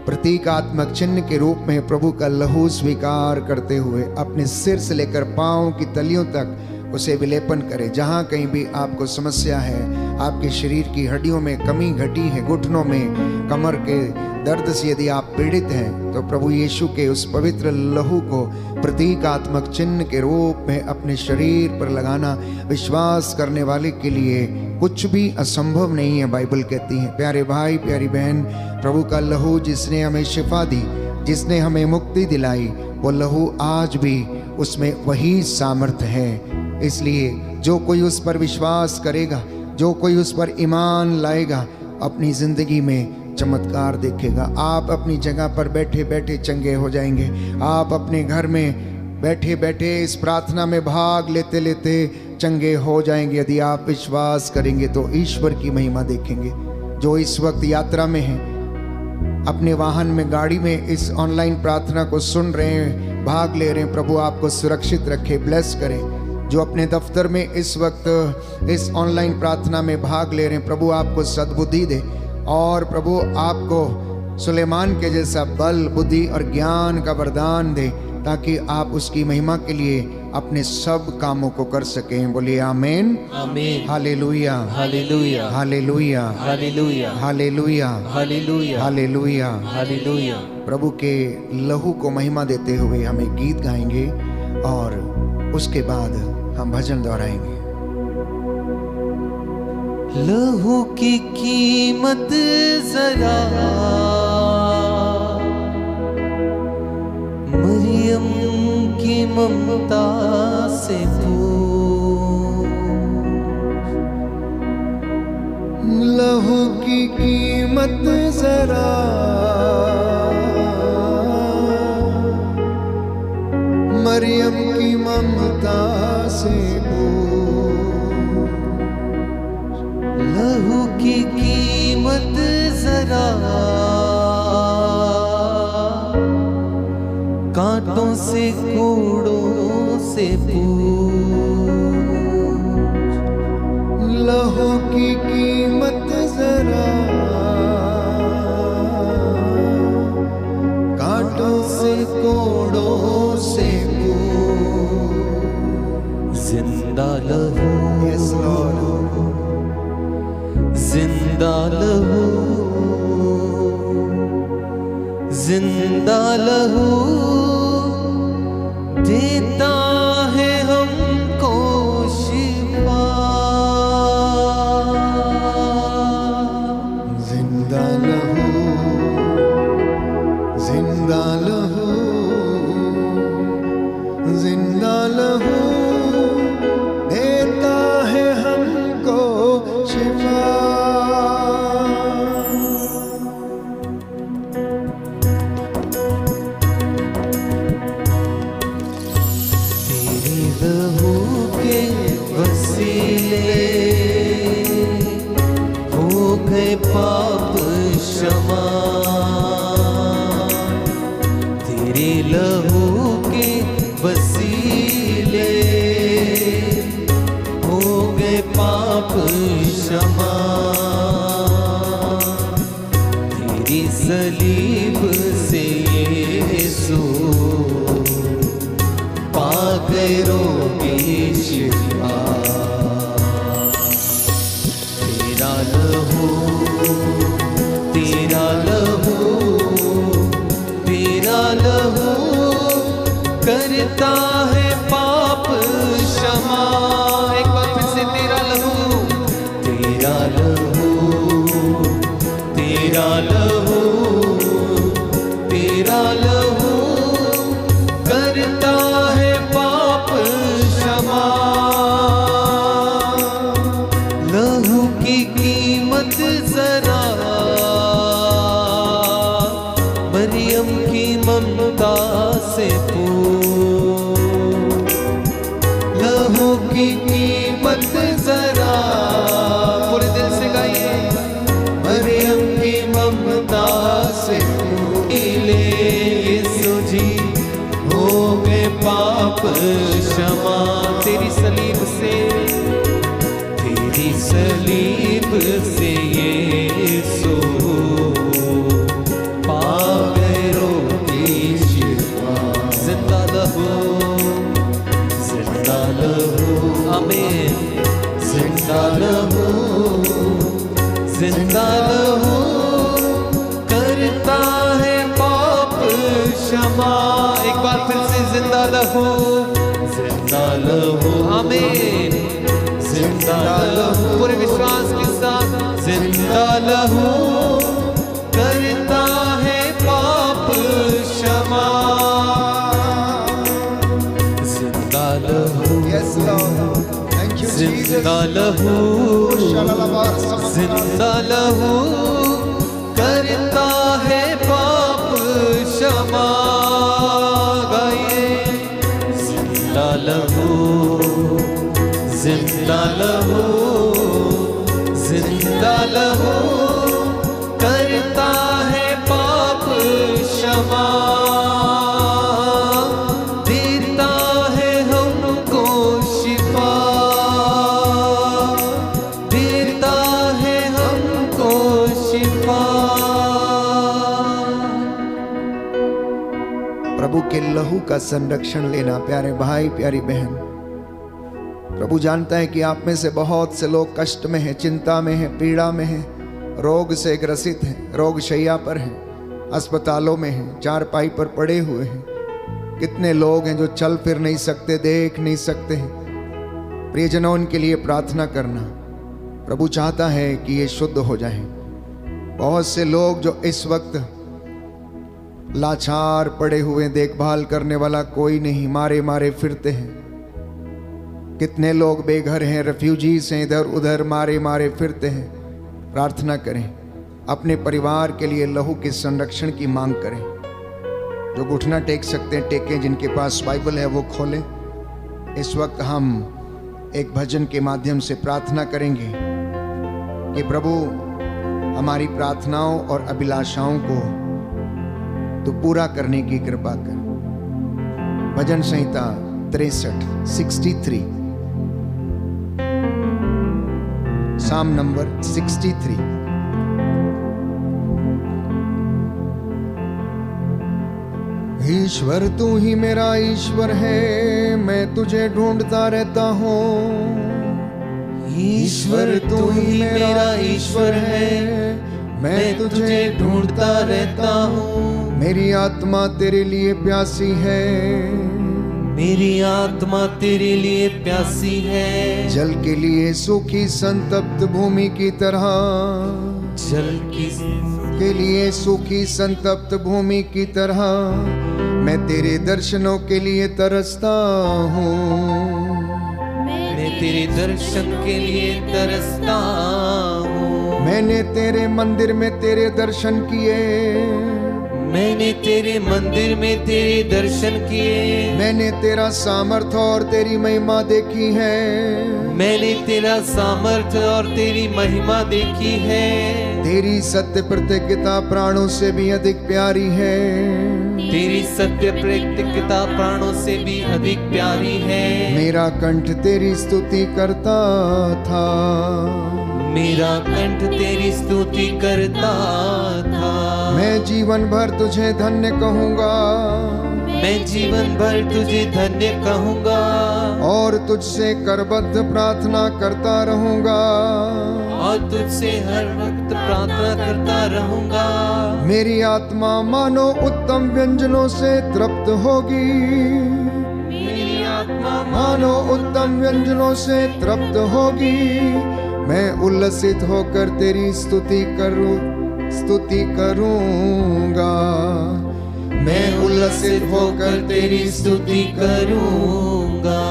प्रतीकात्मक चिन्ह के रूप में प्रभु का लहू स्वीकार करते हुए अपने सिर से लेकर पांव की तलियों तक उसे विलेपन करें। जहाँ कहीं भी आपको समस्या है, आपके शरीर की हड्डियों में कमी घटी है, घुटनों में कमर के दर्द से यदि आप पीड़ित हैं, तो प्रभु यीशु के उस पवित्र लहू को प्रतीकात्मक चिन्ह के रूप में अपने शरीर पर लगाना विश्वास करने वाले के लिए कुछ भी असंभव नहीं है, बाइबल कहती है। प्यारे भाई प्यारी बहन, प्रभु का लहू जिसने हमें शिफा दी, जिसने हमें मुक्ति दिलाई, वो लहू आज भी उसमें वही सामर्थ्य है। इसलिए जो कोई उस पर विश्वास करेगा, जो कोई उस पर ईमान लाएगा, अपनी जिंदगी में चमत्कार देखेगा। आप अपनी जगह पर बैठे बैठे चंगे हो जाएंगे। आप अपने घर में बैठे बैठे इस प्रार्थना में भाग लेते लेते चंगे हो जाएंगे। यदि आप विश्वास करेंगे तो ईश्वर की महिमा देखेंगे। जो इस वक्त यात्रा में हैं, अपने वाहन में, गाड़ी में इस ऑनलाइन प्रार्थना को सुन रहे हैं, भाग ले रहे हैं, प्रभु आपको सुरक्षित रखे, ब्लेस करें। जो अपने दफ्तर में इस वक्त इस ऑनलाइन प्रार्थना में भाग ले रहे हैं, प्रभु आपको सद्बुद्धि दे और प्रभु आपको सुलेमान के जैसा बल, बुद्धि और ज्ञान का वरदान दे, ताकि आप उसकी महिमा के लिए अपने सब कामों को कर सकें। बोलिए आमीन। आमीन। Hallelujah. Hallelujah. Hallelujah. Hallelujah. Hallelujah. Hallelujah. Hallelujah. Hallelujah. प्रभु के लहू को महिमा देते हुए हमें गीत गाएंगे। और उसके बाद हम भजन दोहराएंगे। लहू की कीमत जरा मरियम की ममता से पूछ, लहू की कीमत जरा मरियम की ममता से पूछ, लहू की कीमत जरा कांटों से कूड़ों से पूछ, लहू की कीमत जरा कांटों से कोड़ों से जिंदा लहू, Yes, Lord. जिंदा लहू, जिंदा लहू देता है हमको शिफा, जिंदा लहू, जिंदा लहू, जिंदा लहू देता है हमको शिफा। तेरी लहू के वसीले हो गए पाप क्षमा, तेरे लहू के वसीले हो गए पाप क्षमा, तेरी सलीब से यीशु पा गए रोगी शिफा। तेरा लहू, तेरा लहू, तेरा लहू करता है पाप क्षमा। एक बार फिर से तेरा लहू, तेरा लहू, तेरा लहू, तेरा लहू करता है पाप क्षमा। लहू की कीमत जरा मरियम की ममता से पूछ, लहू की कीमत जरा, पूरे दिल से गाइए, मरियम की ममता से ले यीशु जी हो गए पाप क्षमा। तेरी सलीब से, तेरी सलीब से यीशु पा गए रोगी शिफा। जिंदा लहू, जिंदा लहू, आमीन, जिंदा लहू, जिंदा लहू करता है पाप क्षमा। एक बार फिर से जिंदा लहू, जिंदा लहू, आमीन, जिंदा लहू, पूरे विश्वास के साथ, जिंदा लहू करता है पाप क्षमा। जिंदा लहू, Yes, Lord. Thank you, Jesus. जिंदा लहू, जिंदा लहू करता है पाप क्षमा। गाइए, जिंदा लहू, जिंदा लहू, जिंदा लहू करता है पाप क्षमा। देता है हमको शिफा, देता है हमको शिफा। प्रभु के लहू का संरक्षण लेना प्यारे भाई प्यारी बहन। प्रभु जानता है कि आप में से बहुत से लोग कष्ट में हैं, चिंता में हैं, पीड़ा में हैं, रोग से ग्रसित हैं, रोग शैया पर हैं, अस्पतालों में हैं, चारपाई पर पड़े हुए हैं। कितने लोग हैं जो चल फिर नहीं सकते, देख नहीं सकते। प्रियजनों, उनके लिए प्रार्थना करना। प्रभु चाहता है कि ये शुद्ध हो जाएं। बहुत से लोग जो इस वक्त लाचार पड़े हुए, देखभाल करने वाला कोई नहीं, मारे मारे फिरते हैं। कितने लोग बेघर हैं, रेफ्यूजीज हैं, इधर उधर मारे मारे फिरते हैं। प्रार्थना करें, अपने परिवार के लिए लहू के संरक्षण की मांग करें। जो घुटना टेक सकते हैं टेकें, जिनके पास बाइबल है वो खोलें। इस वक्त हम एक भजन के माध्यम से प्रार्थना करेंगे कि प्रभु हमारी प्रार्थनाओं और अभिलाषाओं को तो पूरा करने की कृपा कर। भजन संहिता 63 साम नंबर 63। ईश्वर तू ही मेरा ईश्वर है, मैं तुझे ढूंढता रहता हूँ। ईश्वर तू ही मेरा ईश्वर है, मैं तुझे ढूंढता रहता हूँ। मेरी आत्मा तेरे लिए प्यासी है, मेरी आत्मा तेरे लिए प्यासी है। जल के लिए सूखी संतप्त भूमि की तरह, जल के लिए सूखी संतप्त भूमि की तरह मैं तेरे दर्शनों के लिए तरसता हूँ। मैं तेरे दर्शन के लिए तरसता हूँ। मैंने तेरे मंदिर में तेरे दर्शन किए, मैंने तेरे मंदिर में तेरे दर्शन किए। मैंने तेरा सामर्थ्य और तेरी महिमा देखी है, मैंने तेरा सामर्थ्य और तेरी महिमा देखी है। तेरी सत्य प्रतिज्ञता प्राणों से भी अधिक प्यारी है, तेरी सत्य प्रतिज्ञता प्राणों से भी अधिक प्यारी है। मेरा कंठ तेरी स्तुति करता था, मेरा कंठ तेरी स्तुति करता था। मैं जीवन भर तुझे धन्य कहूँगा, मैं जीवन भर तुझे धन्य कहूँगा। और तुझसे करबद्ध प्रार्थना करता रहूँगा, और तुझसे हर वक्त प्रार्थना करता रहूँगा। मेरी आत्मा मानो उत्तम व्यंजनों से तृप्त होगी, मेरी आत्मा मानो उत्तम व्यंजनों से तृप्त होगी। मैं उल्लसित होकर तेरी स्तुति करूँगा, मैं उल्लसित होकर तेरी स्तुति करूँगा।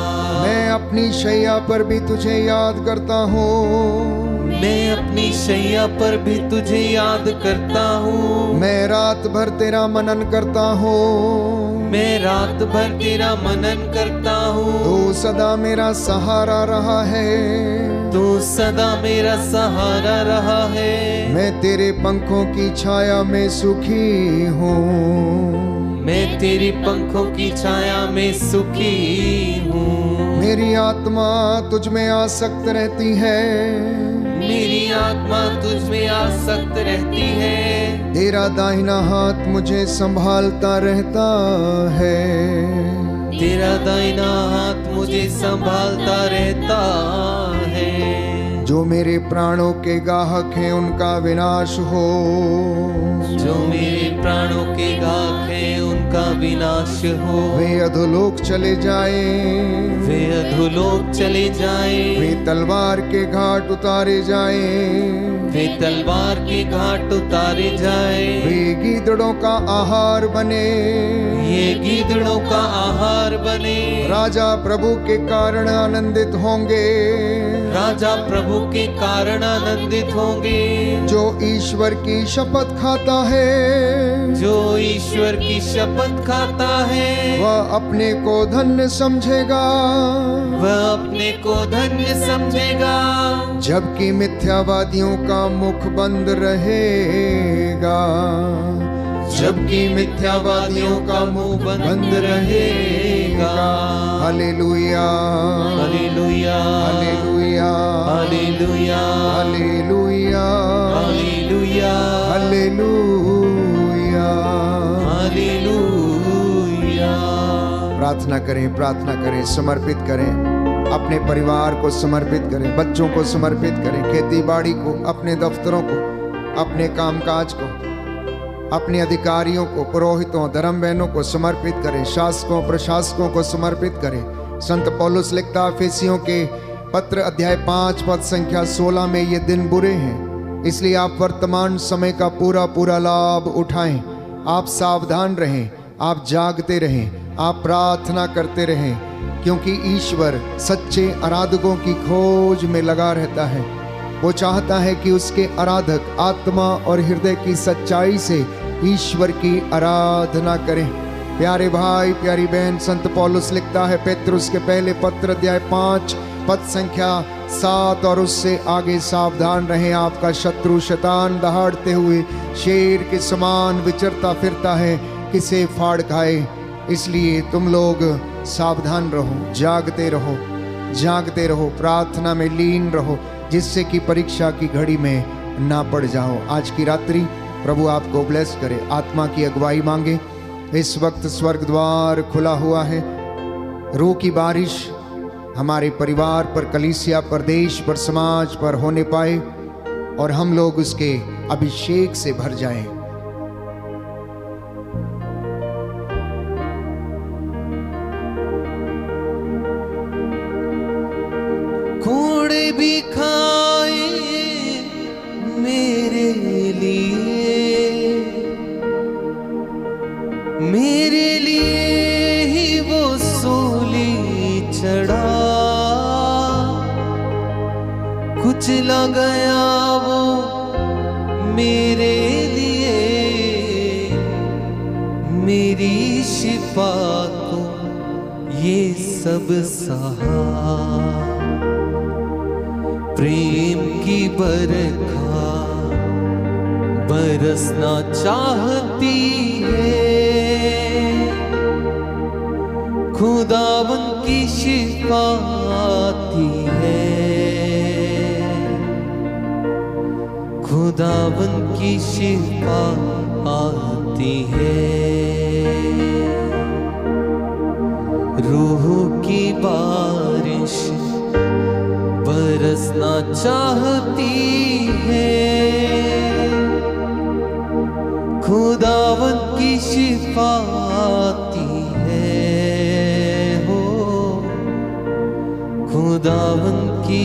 मैं अपनी शैया पर भी तुझे याद करता हूँ, मैं अपनी शैया पर भी तुझे याद करता हूँ। मैं रात भर तेरा मनन करता हूँ, मैं रात भर तेरा मनन करता हूँ। तू सदा मेरा सहारा रहा है, तू सदा मेरा सहारा रहा है। मैं तेरे पंखों की छाया में सुखी हूँ, मैं तेरी पंखों की छाया में सुखी हूँ। मेरी आत्मा तुझ में आसक्त रहती है, मेरी आत्मा तुझ में आसक्त रहती है। तेरा दाहिना हाथ मुझे संभालता रहता है, तेरा दाहिना हाथ मुझे संभालता रहता है। जो मेरे प्राणों के गाहक हैं उनका विनाश हो, जो मेरे प्राणों के गाहक हैं उनका विनाश हो। वे अधोलोक चले जाए, वे अधोलोक चले जाए। वे तलवार के घाट उतारे जाए, वे तलवार के घाट उतारे जाए। वे गीदड़ों का आहार बने, ये गीदड़ों का आहार बने। राजा प्रभु के कारण आनंदित होंगे, राजा प्रभु के कारण आनंदित होंगे। जो ईश्वर की शपथ खाता है, जो ईश्वर की शपथ खाता है, वह अपने को धन्य समझेगा, वह अपने को धन्य समझेगा। जबकि मिथ्यावादियों का मुख बंद रहेगा, जबकि मिथ्यावादियों का मुंह बंद रहेगा। Hallelujah, hallelujah, hallelujah, hallelujah, hallelujah, hallelujah, hallelujah, hallelujah. प्रार्थना करें, प्रार्थना करें, समर्पित करें, अपने परिवार को समर्पित करें, बच्चों को समर्पित करें, खेती बाड़ी को, अपने दफ्तरों को, अपने कामकाज को, अपने अधिकारियों को, पुरोहितों, धर्म बहनों को समर्पित करें, शासकों प्रशासकों को समर्पित करें। संत पौलुस लिखता एफेसियों के पत्र अध्याय 5 पद संख्या 16 में ये दिन बुरे हैं, इसलिए आप वर्तमान समय का पूरा पूरा लाभ उठाएं। आप सावधान रहें, आप जागते रहें, आप प्रार्थना करते रहें, क्योंकि ईश्वर सच्चे आराधकों की खोज में लगा रहता है। वो चाहता है कि उसके आराधक आत्मा और हृदय की सच्चाई से ईश्वर की आराधना करें। प्यारे भाई, प्यारी बहन, संत पौलुस लिखता है पेतरुस के पहले पत्र अध्याय 5 पद संख्या 7 और उससे आगे, सावधान रहें, आपका शत्रु शैतान दहाड़ते हुए शेर के समान विचरता फिरता है, किसे फाड़ खाए। इसलिए तुम लोग सावधान रहो, जागते रहो, जागते रहो, प्रार्थना में लीन रहो, जिससे कि परीक्षा की घड़ी में ना पड़ जाओ। आज की रात्रि प्रभु आपको ब्लेस करे, आत्मा की अगुवाई मांगे। इस वक्त स्वर्ग द्वार खुला हुआ है, रूह की बारिश हमारे परिवार पर, कलीसिया पर, देश पर, समाज पर होने पाए और हम लोग उसके अभिषेक से भर जाएं। घोड़े भी खाए मेरे लिए ही वो सूली चढ़ा, कुचला गया वो मेरे लिए, मेरी शिफा को ये सब सहा। प्रेम की बरखा बरसना चाहती है, खुदावन की शिफा आती है, खुदावन की शिफा आती है। रूह की बारिश बरसना चाहती है, खुदावन की शिफा आती है, हो खुदावन की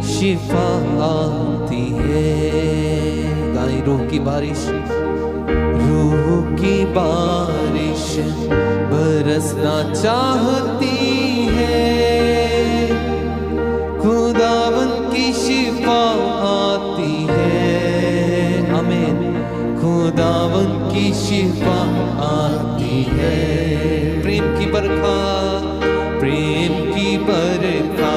शिफा आती है। गाएं रूह की बारिश, रूह की बारिश बरसना चाहती है, खुदावन की शिफा आती है। आमीन। खुदावन की शिफा आती है। प्रेम की बरखा, प्रेम की बरखा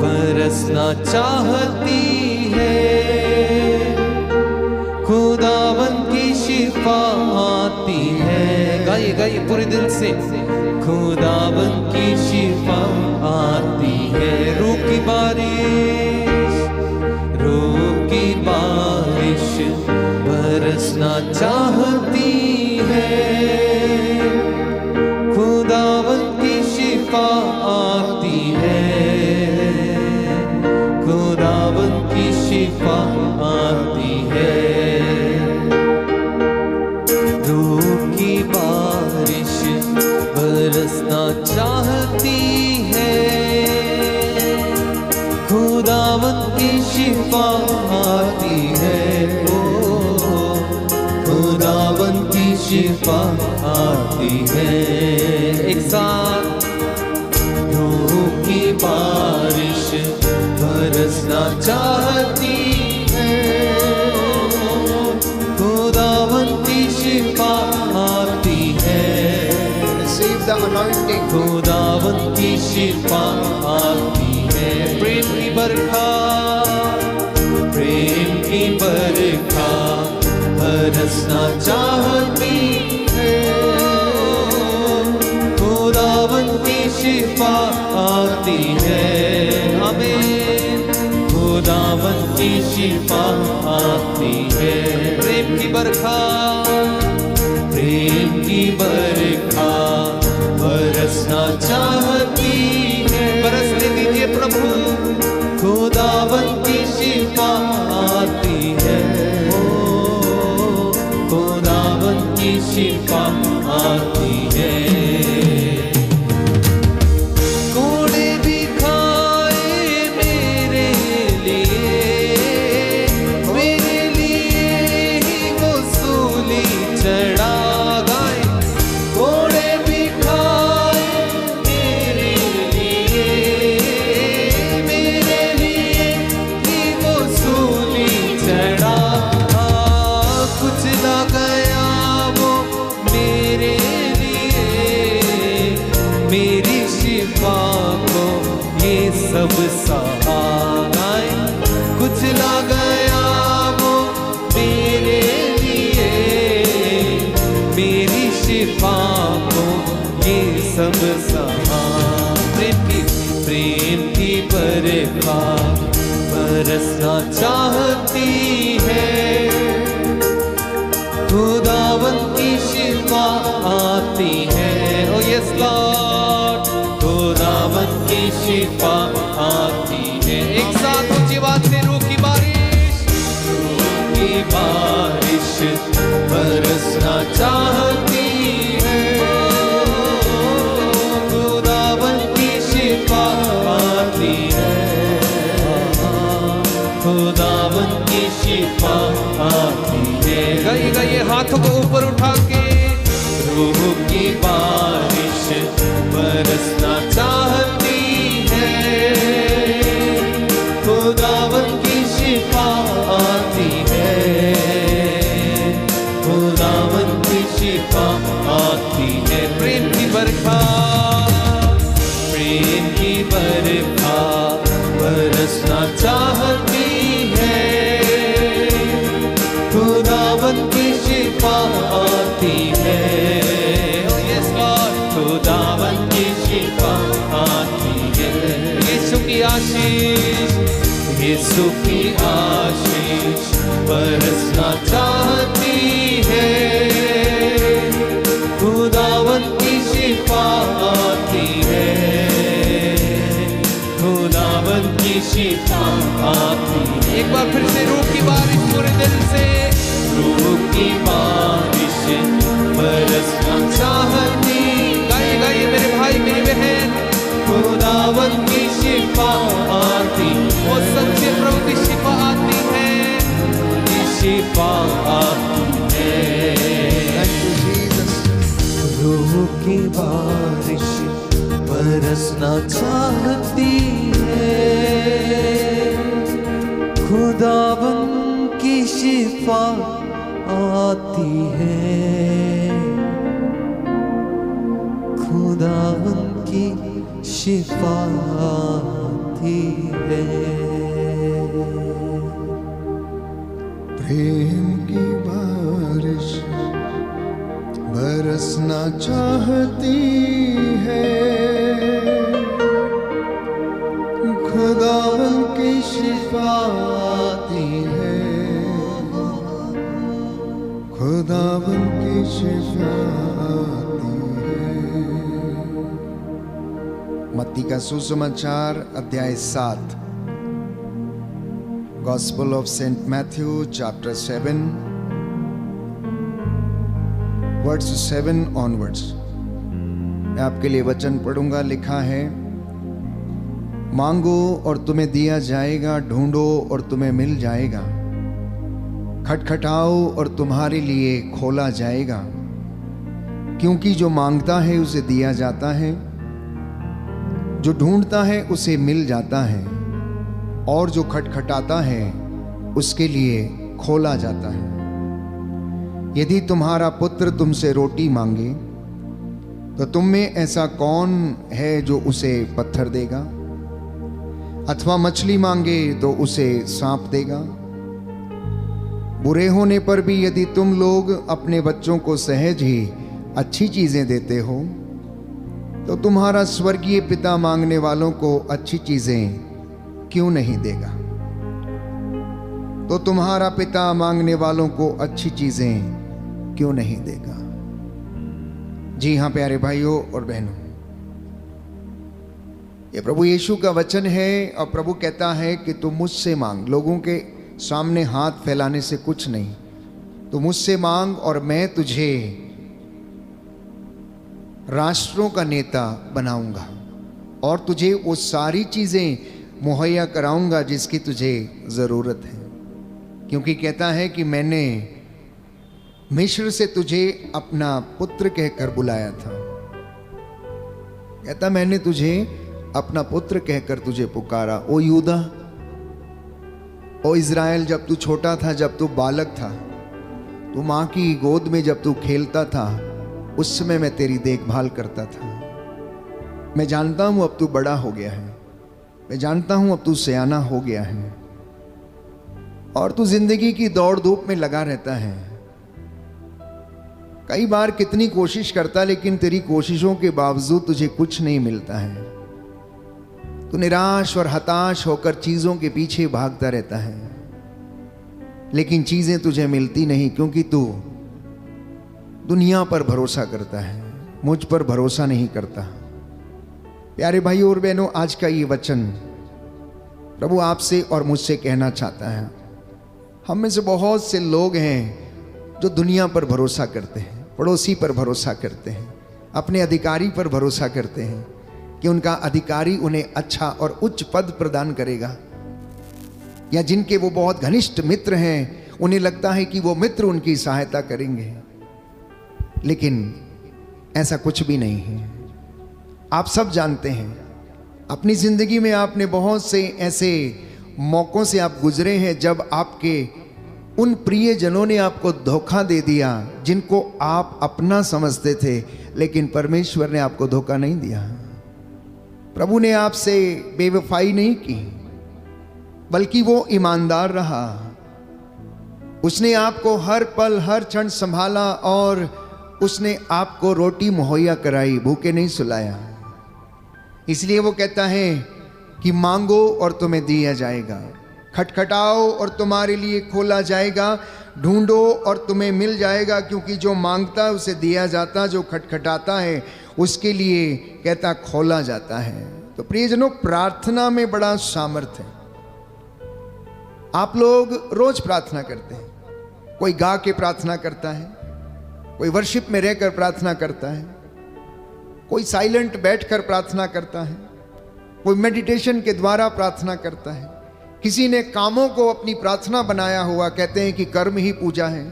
बरसना चाहती है, खुदावन की शिफा आती है। गाइए गाइए पूरे दिल से, खुदावन की शिफा आती है। रूह की बारिश, रूह की बारिश बरसना चाहती है, खुदावन की शिफा आती है, खुदावन की शिफा आती है। रूह की बारिश बरसना चाहती है, खुदावन की शिफा आती है, ओ खुदावन की शिफा आती है। एक साथ, रूह की बारिश बरसना चाहती है, खुदावन की शिफा आती है। Receive the anointing. खुदावन की शिफा आती है। प्रेम की बरखा, प्रेम की बरखा बरसना चाहती है, खुदावन की शिफा आती है। आमीन। खुदावन की शिफा आती है। प्रेम की बरखा, प्रेम की बरखा बरसना चाहती है। बरसने दीजिए प्रभु, खुदावन की शिफा आती है, ओ खुदा शिफा को ये सब सहाय, कुचला गया वो मेरे लिए, मेरी शिफा को ये सब सहाय। प्रेम की बरखा बरसना चाहती है, खुदावन की शिफा आती है। ओ यस लॉर्ड, खुदावन की शिफा आती है। एक साथ ऊंची आवाज से रूह की बारिश, रूह की बारिश बरसना चाहती है, खुदावन की शिफा आती है, खुदावन की शिफा आती है। गाइए गाइए हाथों को ऊपर उठा के, रूह की बारिश बरसना चाहती है, खुदावन की शिफा आती है, खुदावन की शिफा आती है। प्रेम की बरखा, प्रेम की बरखा बरसना चाहती है, खुदावन की शिफा आती है। यस लॉर्ड, खुदावन की शिफा आती है। यीशु की आशीष, यीशु की आशीष बरसना चाहती है, खुदावन की शिफा आती है, खुदावन की शिफा आती है। एक बार फिर से रूह की बारिश पूरे दिल से, रूह की बारिश बरसना चाहती। गाइए गाइए मेरे भाई मेरी बहन, खुदावन की शिफा आती, वो सच्चे प्रभु की शिफा आती है, की शिफा आती है। रूह की बारिश बरसना चाहती है, खुदावन की शिफा आती है, खुदावन की शिफा आती है। प्रेम की बारिश बरसना चाहती है, खुदावन की शिफा आती है, खुदावन की शिफा आती है। मत्ती का सुसमाचार अध्याय 7, Gospel of Saint Matthew chapter 7 verse 7 onwards। मैं आपके लिए वचन पढ़ूंगा। लिखा है, मांगो और तुम्हें दिया जाएगा, ढूंढो और तुम्हें मिल जाएगा, खटखटाओ और तुम्हारे लिए खोला जाएगा। क्योंकि जो मांगता है उसे दिया जाता है, जो ढूंढता है उसे मिल जाता है, और जो खटखटाता है उसके लिए खोला जाता है। यदि तुम्हारा पुत्र तुमसे रोटी मांगे तो तुम में ऐसा कौन है जो उसे पत्थर देगा? अथवा मछली मांगे तो उसे सांप देगा? बुरे होने पर भी यदि तुम लोग अपने बच्चों को सहज ही अच्छी चीजें देते हो तो तुम्हारा स्वर्गीय पिता मांगने वालों को अच्छी चीजें क्यों नहीं देगा? तो तुम्हारा पिता मांगने वालों को अच्छी चीजें क्यों नहीं देगा? जी हाँ प्यारे भाइयों और बहनों, ये प्रभु यीशु का वचन है और प्रभु कहता है कि तुम मुझसे मांग। लोगों के सामने हाथ फैलाने से कुछ नहीं, तू मुझसे मांग और मैं तुझे राष्ट्रों का नेता बनाऊंगा और तुझे वो सारी चीजें मुहैया कराऊंगा जिसकी तुझे जरूरत है। क्योंकि कहता है कि मैंने मिस्र से तुझे अपना पुत्र कहकर बुलाया था। कहता मैंने तुझे अपना पुत्र कहकर तुझे पुकारा। ओ यूदा, ओ इज़राइल, जब तू छोटा था, जब तू बालक था, तू माँ की गोद में जब तू खेलता था, उस समय मैं तेरी देखभाल करता था। मैं जानता हूं अब तू बड़ा हो गया है, मैं जानता हूं अब तू सयाना हो गया है और तू जिंदगी की दौड़ धूप में लगा रहता है। कई बार कितनी कोशिश करता लेकिन तेरी कोशिशों के बावजूद तुझे कुछ नहीं मिलता है। तू निराश और हताश होकर चीजों के पीछे भागता रहता है, लेकिन चीजें तुझे मिलती नहीं क्योंकि तू दुनिया पर भरोसा करता है, मुझ पर भरोसा नहीं करता। प्यारे भाई और बहनों, आज का ये वचन प्रभु आपसे और मुझसे कहना चाहता है। हम में से बहुत से लोग हैं जो दुनिया पर भरोसा करते हैं, पड़ोसी पर भरोसा करते हैं, अपने अधिकारी पर भरोसा करते हैं कि उनका अधिकारी उन्हें अच्छा और उच्च पद प्रदान करेगा, या जिनके वो बहुत घनिष्ठ मित्र हैं उन्हें लगता है कि वो मित्र उनकी सहायता करेंगे, लेकिन ऐसा कुछ भी नहीं है। आप सब जानते हैं अपनी जिंदगी में आपने बहुत से ऐसे मौकों से आप गुजरे हैं जब आपके उन प्रियजनों ने आपको धोखा दे दिया जिनको आप अपना समझते थे, लेकिन परमेश्वर ने आपको धोखा नहीं दिया। प्रभु ने आपसे बेवफाई नहीं की, बल्कि वो ईमानदार रहा। उसने आपको हर पल हर क्षण संभाला और उसने आपको रोटी मुहैया कराई, भूखे नहीं सुलाया। इसलिए वो कहता है कि मांगो और तुम्हें दिया जाएगा, खटखटाओ और तुम्हारे लिए खोला जाएगा, ढूंढो और तुम्हें मिल जाएगा, क्योंकि जो मांगता है उसे दिया जाता, जो खटखटाता है उसके लिए कहता खोला जाता है। तो प्रियजनों, प्रार्थना में बड़ा सामर्थ्य है। आप लोग रोज प्रार्थना करते हैं, कोई गा के प्रार्थना करता है, कोई वर्शिप में रहकर प्रार्थना करता है, कोई साइलेंट बैठकर प्रार्थना करता है, कोई मेडिटेशन के द्वारा प्रार्थना करता है, किसी ने कामों को अपनी प्रार्थना बनाया हुआ, कहते हैं कि कर्म ही पूजा है।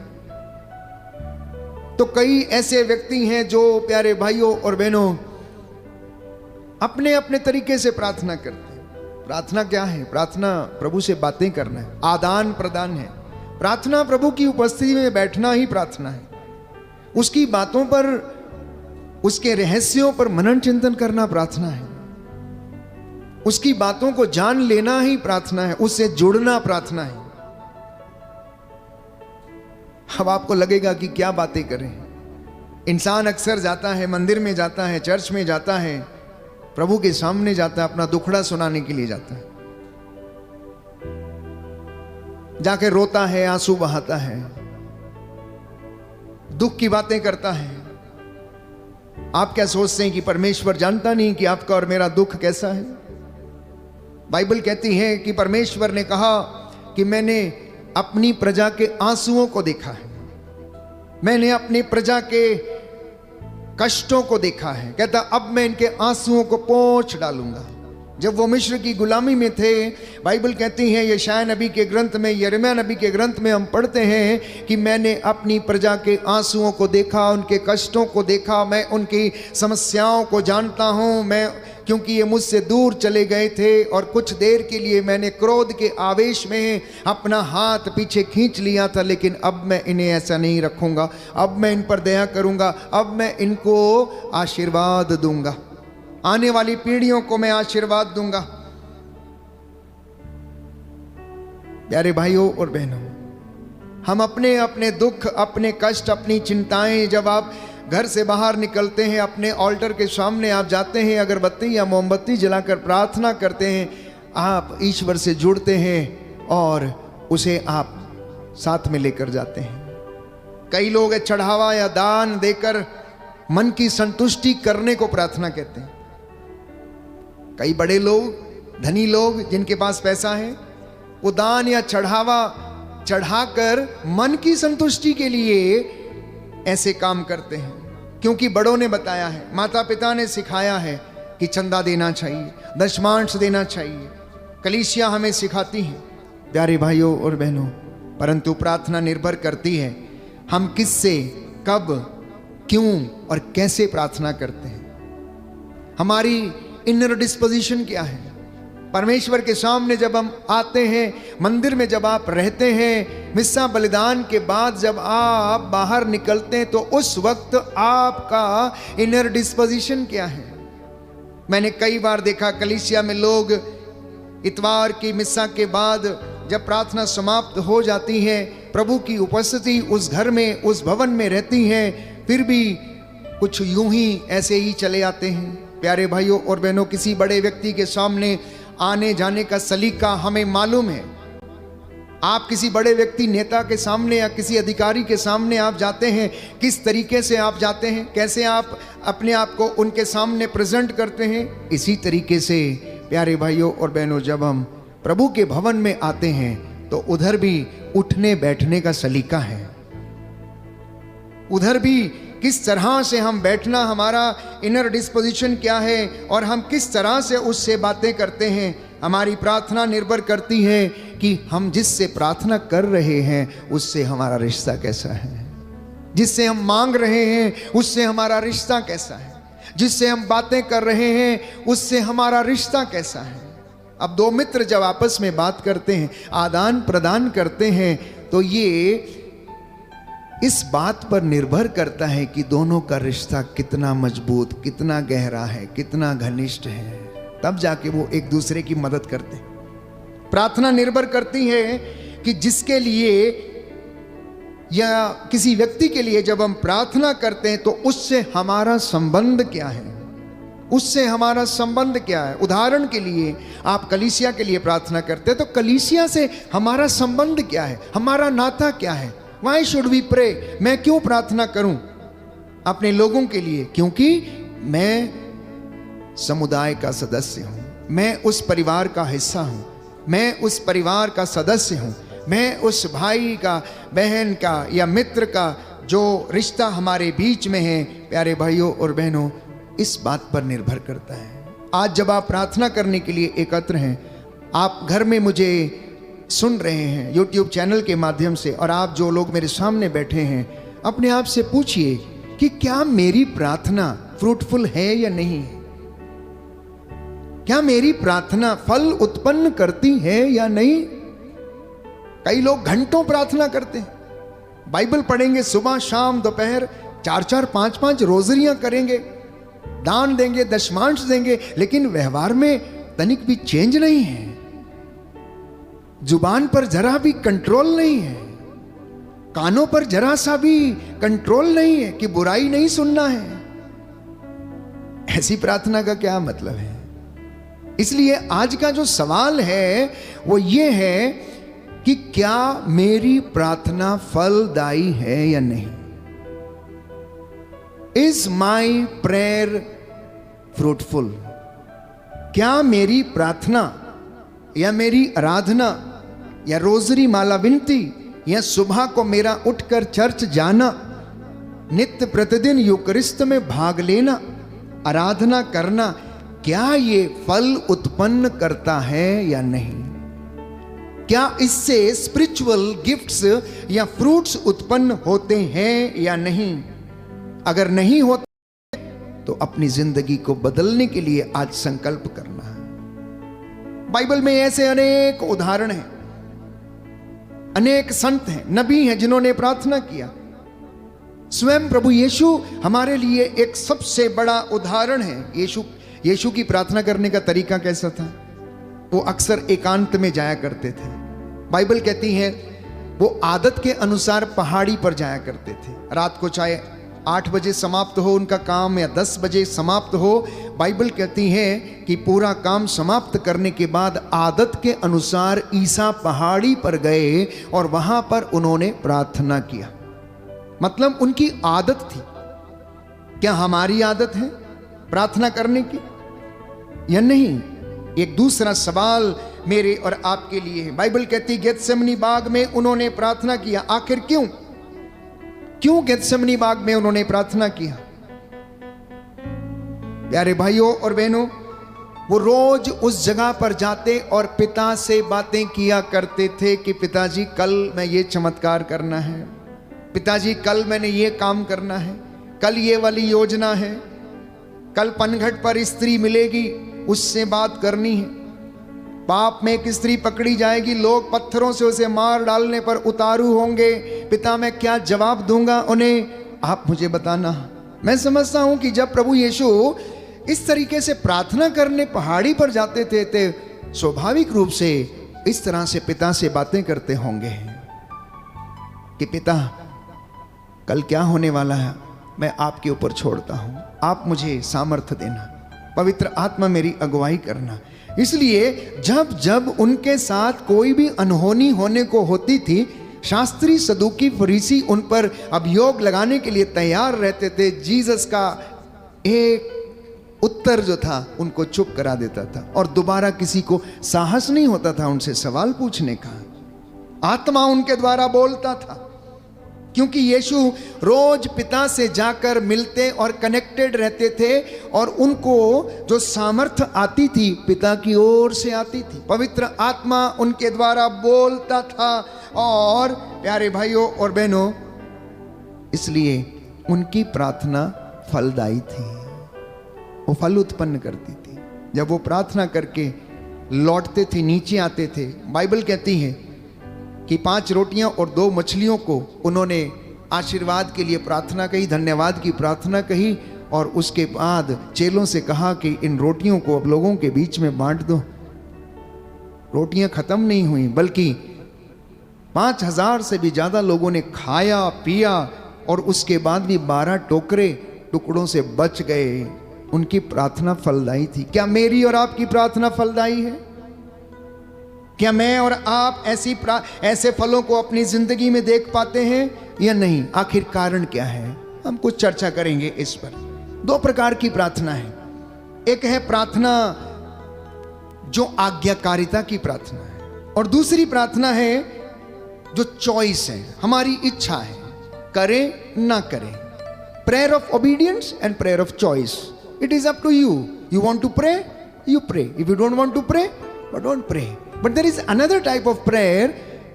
तो कई ऐसे व्यक्ति हैं जो प्यारे भाइयों और बहनों अपने अपने तरीके से प्रार्थना करते हैं। प्रार्थना क्या है? प्रार्थना प्रभु से बातें करना है, आदान प्रदान है। प्रार्थना प्रभु की उपस्थिति में बैठना ही प्रार्थना है। उसकी बातों पर, उसके रहस्यों पर मनन चिंतन करना प्रार्थना है। उसकी बातों को जान लेना ही प्रार्थना है, उससे जुड़ना प्रार्थना है। अब आपको लगेगा कि क्या बातें करें। इंसान अक्सर जाता है, मंदिर में जाता है, चर्च में जाता है, प्रभु के सामने जाता है, अपना दुखड़ा सुनाने के लिए जाता है, जाके रोता है, आंसू बहाता है, दुख की बातें करता है। आप क्या सोचते हैं कि परमेश्वर जानता नहीं कि आपका और मेरा दुख कैसा है? बाइबल कहती है कि परमेश्वर ने कहा कि मैंने अपनी प्रजा के आंसुओं को देखा है, मैंने अपनी प्रजा के कष्टों को देखा है। कहता अब मैं इनके आंसुओं को पोंछ डालूंगा। जब वो मिस्र की गुलामी में थे, बाइबल कहती है यशायाह नबी के ग्रंथ में, यिर्मयाह नबी के ग्रंथ में हम पढ़ते हैं कि मैंने अपनी प्रजा के आंसुओं को देखा, उनके कष्टों को देखा, मैं उनकी समस्याओं को जानता हूँ। मैं, क्योंकि ये मुझसे दूर चले गए थे और कुछ देर के लिए मैंने क्रोध के आवेश में अपना हाथ पीछे खींच लिया था, लेकिन अब मैं इन्हें ऐसा नहीं रखूंगा। अब मैं इन पर दया करूंगा, अब मैं इनको आशीर्वाद दूंगा, आने वाली पीढ़ियों को मैं आशीर्वाद दूंगा। प्यारे भाइयों और बहनों, हम अपने अपने दुख, अपने कष्ट, अपनी चिंताएं, जब आप घर से बाहर निकलते हैं, अपने ऑल्टर के सामने आप जाते हैं, अगरबत्ती या मोमबत्ती जलाकर प्रार्थना करते हैं, आप ईश्वर से जुड़ते हैं और उसे आप साथ में लेकर जाते हैं। कई लोग चढ़ावा या दान देकर मन की संतुष्टि करने को प्रार्थना कहते हैं। कई बड़े लोग, धनी लोग जिनके पास पैसा है, वो दान या चढ़ावा चढ़ाकर मन की संतुष्टि के लिए ऐसे काम करते हैं, क्योंकि बड़ों ने बताया है, माता पिता ने सिखाया है कि चंदा देना चाहिए, दशमांश देना चाहिए, कलीसिया हमें सिखाती है। प्यारे भाइयों और बहनों, परंतु प्रार्थना निर्भर करती है हम किससे, कब, क्यों और कैसे प्रार्थना करते हैं। हमारी इनर डिस्पोजिशन क्या है। परमेश्वर के सामने जब हम आते हैं, मंदिर में जब आप रहते हैं, मिस्सा बलिदान के बाद जब आप बाहर निकलते हैं, तो उस वक्त आपका इनर डिस्पोजिशन क्या है। मैंने कई बार देखा कलीसिया में लोग इतवार की मिस्सा के बाद जब प्रार्थना समाप्त हो जाती है, प्रभु की उपस्थिति उस घर में, उस भवन में रहती है, फिर भी कुछ यूं ही ऐसे ही चले आते हैं। प्यारे भाइयों और बहनों, किसी बड़े व्यक्ति के सामने आने जाने का सलीका हमें मालूम है। आप किसी बड़े व्यक्ति, नेता के सामने या किसी अधिकारी के सामने आप जाते हैं, किस तरीके से आप जाते हैं, कैसे आप अपने आप को उनके सामने प्रेजेंट करते हैं। इसी तरीके से प्यारे भाइयों और बहनों, जब हम प्रभु के भवन में आते हैं तो उधर भी उठने बैठने का सलीका है। उधर भी किस तरह से हम बैठना, हमारा इनर डिस्पोजिशन क्या है और हम किस तरह से उससे बातें करते हैं। हमारी प्रार्थना निर्भर करती है कि हम जिससे प्रार्थना कर रहे हैं उससे हमारा रिश्ता कैसा है, जिससे हम मांग रहे हैं उससे हमारा रिश्ता कैसा है, जिससे हम बातें कर रहे हैं उससे हमारा रिश्ता कैसा है। अब दो मित्र जब आपस में बात करते हैं, आदान प्रदान करते हैं, तो ये इस बात पर निर्भर करता है कि दोनों का रिश्ता कितना मजबूत, कितना गहरा है, कितना घनिष्ठ है। तब जाके वो एक दूसरे की मदद करते हैं। प्रार्थना निर्भर करती है कि जिसके लिए या किसी व्यक्ति के लिए जब हम प्रार्थना करते हैं तो उससे हमारा संबंध क्या है, उससे हमारा संबंध क्या है। उदाहरण के लिए आप कलीसिया के लिए प्रार्थना करते हैं तो कलीसिया से हमारा संबंध क्या है, हमारा नाता क्या है। Why should we pray? मैं क्यों प्रार्थना करूं अपने लोगों के लिए? क्योंकि मैं समुदाय का सदस्य हूं, मैं उस परिवार का हिस्सा हूं, मैं उस परिवार का सदस्य हूं, मैं उस भाई का, बहन का या मित्र का जो रिश्ता हमारे बीच में है। प्यारे भाइयों और बहनों, इस बात पर निर्भर करता है। आज जब आप प्रार्थना करने के लिए एकत्र हैं, आप घर में मुझे सुन रहे हैं YouTube चैनल के माध्यम से, और आप जो लोग मेरे सामने बैठे हैं, अपने आप से पूछिए कि क्या मेरी प्रार्थना फ्रूटफुल है या नहीं है? क्या मेरी प्रार्थना फल उत्पन्न करती है या नहीं? कई लोग घंटों प्रार्थना करते हैं, बाइबल पढ़ेंगे सुबह शाम दोपहर, 4-4 5-5 रोजरियां करेंगे, दान देंगे, दशमांश देंगे, लेकिन व्यवहार में तनिक भी चेंज नहीं है। जुबान पर जरा भी कंट्रोल नहीं है, कानों पर जरा सा भी कंट्रोल नहीं है कि बुराई नहीं सुनना है। ऐसी प्रार्थना का क्या मतलब है? इसलिए आज का जो सवाल है वो ये है कि क्या मेरी प्रार्थना फलदायी है या नहीं? Is my prayer fruitful? क्या मेरी प्रार्थना या मेरी आराधना या रोजरी माला विनती या सुबह को मेरा उठकर चर्च जाना, नित्य प्रतिदिन यूकरिस्त में भाग लेना, आराधना करना, क्या ये फल उत्पन्न करता है या नहीं? क्या इससे स्पिरिचुअल गिफ्ट्स या फ्रूट्स उत्पन्न होते हैं या नहीं? अगर नहीं होते तो अपनी जिंदगी को बदलने के लिए आज संकल्प करना है। बाइबल में ऐसे अनेक उदाहरण हैं, अनेक संत हैं, नबी हैं जिन्होंने प्रार्थना किया। स्वयं प्रभु यीशु हमारे लिए एक सबसे बड़ा उदाहरण है। यीशु की प्रार्थना करने का तरीका कैसा था? वो अक्सर एकांत में जाया करते थे। बाइबल कहती है वो आदत के अनुसार पहाड़ी पर जाया करते थे। रात को चाहे 8 बजे समाप्त हो उनका काम या 10 बजे समाप्त हो, बाइबल कहती है कि पूरा काम समाप्त करने के बाद आदत के अनुसार ईसा पहाड़ी पर गए और वहां पर उन्होंने प्रार्थना किया। मतलब उनकी आदत थी। क्या हमारी आदत है प्रार्थना करने की या नहीं? एक दूसरा सवाल मेरे और आपके लिए है। बाइबल कहती है गेतसेमनी बाग में उन्होंने प्रार्थना किया। आखिर क्यों गेतसेमनी बाग में उन्होंने प्रार्थना किया? प्यारे भाइयों और बहनों, वो रोज उस जगह पर जाते और पिता से बातें किया करते थे कि पिताजी कल मैं ये चमत्कार करना है, पिताजी कल मैंने ये काम करना है, कल ये वाली योजना है, कल पनघट पर स्त्री मिलेगी उससे बात करनी है, पाप में एक स्त्री पकड़ी जाएगी, लोग पत्थरों से उसे मार डालने पर उतारू होंगे, पिता मैं क्या जवाब दूंगा उन्हें, आप मुझे बताना। मैं समझता हूं कि जब प्रभु यीशु इस तरीके से प्रार्थना करने पहाड़ी पर जाते थे तो स्वाभाविक रूप से इस तरह से पिता से बातें करते होंगे कि पिता, कल क्या होने वाला है मैं आपके ऊपर छोड़ता हूं, आप मुझे सामर्थ्य देना, पवित्र आत्मा मेरी अगुवाई करना। इसलिए जब जब उनके साथ कोई भी अनहोनी होने को होती थी, शास्त्री, सदूकी, फरीसी उन पर अभियोग लगाने के लिए तैयार रहते थे। जीसस का एक उत्तर जो था उनको चुप करा देता था और दोबारा किसी को साहस नहीं होता था उनसे सवाल पूछने का। आत्मा उनके द्वारा बोलता था, क्योंकि यीशु रोज पिता से जाकर मिलते और कनेक्टेड रहते थे और उनको जो सामर्थ्य आती थी पिता की ओर से आती थी। पवित्र आत्मा उनके द्वारा बोलता था। और प्यारे भाइयों और बहनों, इसलिए उनकी प्रार्थना फलदायी थी, वो फल उत्पन्न करती थी। जब वो प्रार्थना करके लौटते थे, नीचे आते थे, बाइबल कहती है कि 5 रोटियां और 2 मछलियों को उन्होंने आशीर्वाद के लिए प्रार्थना कही, धन्यवाद की प्रार्थना कही और उसके बाद चेलों से कहा कि इन रोटियों को अब लोगों के बीच में बांट दो। रोटियां खत्म नहीं हुई, बल्कि 5000 से भी ज्यादा लोगों ने खाया पिया और उसके बाद भी 12 टोकरे टुकड़ों से बच गए। उनकी प्रार्थना फलदायी थी। क्या मेरी और आपकी प्रार्थना फलदायी है? क्या मैं और आप ऐसे फलों को अपनी जिंदगी में देख पाते हैं या नहीं? आखिर कारण क्या है? हम कुछ चर्चा करेंगे इस पर। 2 प्रकार की प्रार्थना है। एक है प्रार्थना जो आज्ञाकारिता की प्रार्थना है और दूसरी प्रार्थना है जो चॉइस है, हमारी इच्छा है, करें ना करें। Prayer of obedience and prayer of choice. It is up to you. You want to pray, you pray. If you don't want to pray, don't pray. But there is another type of prayer,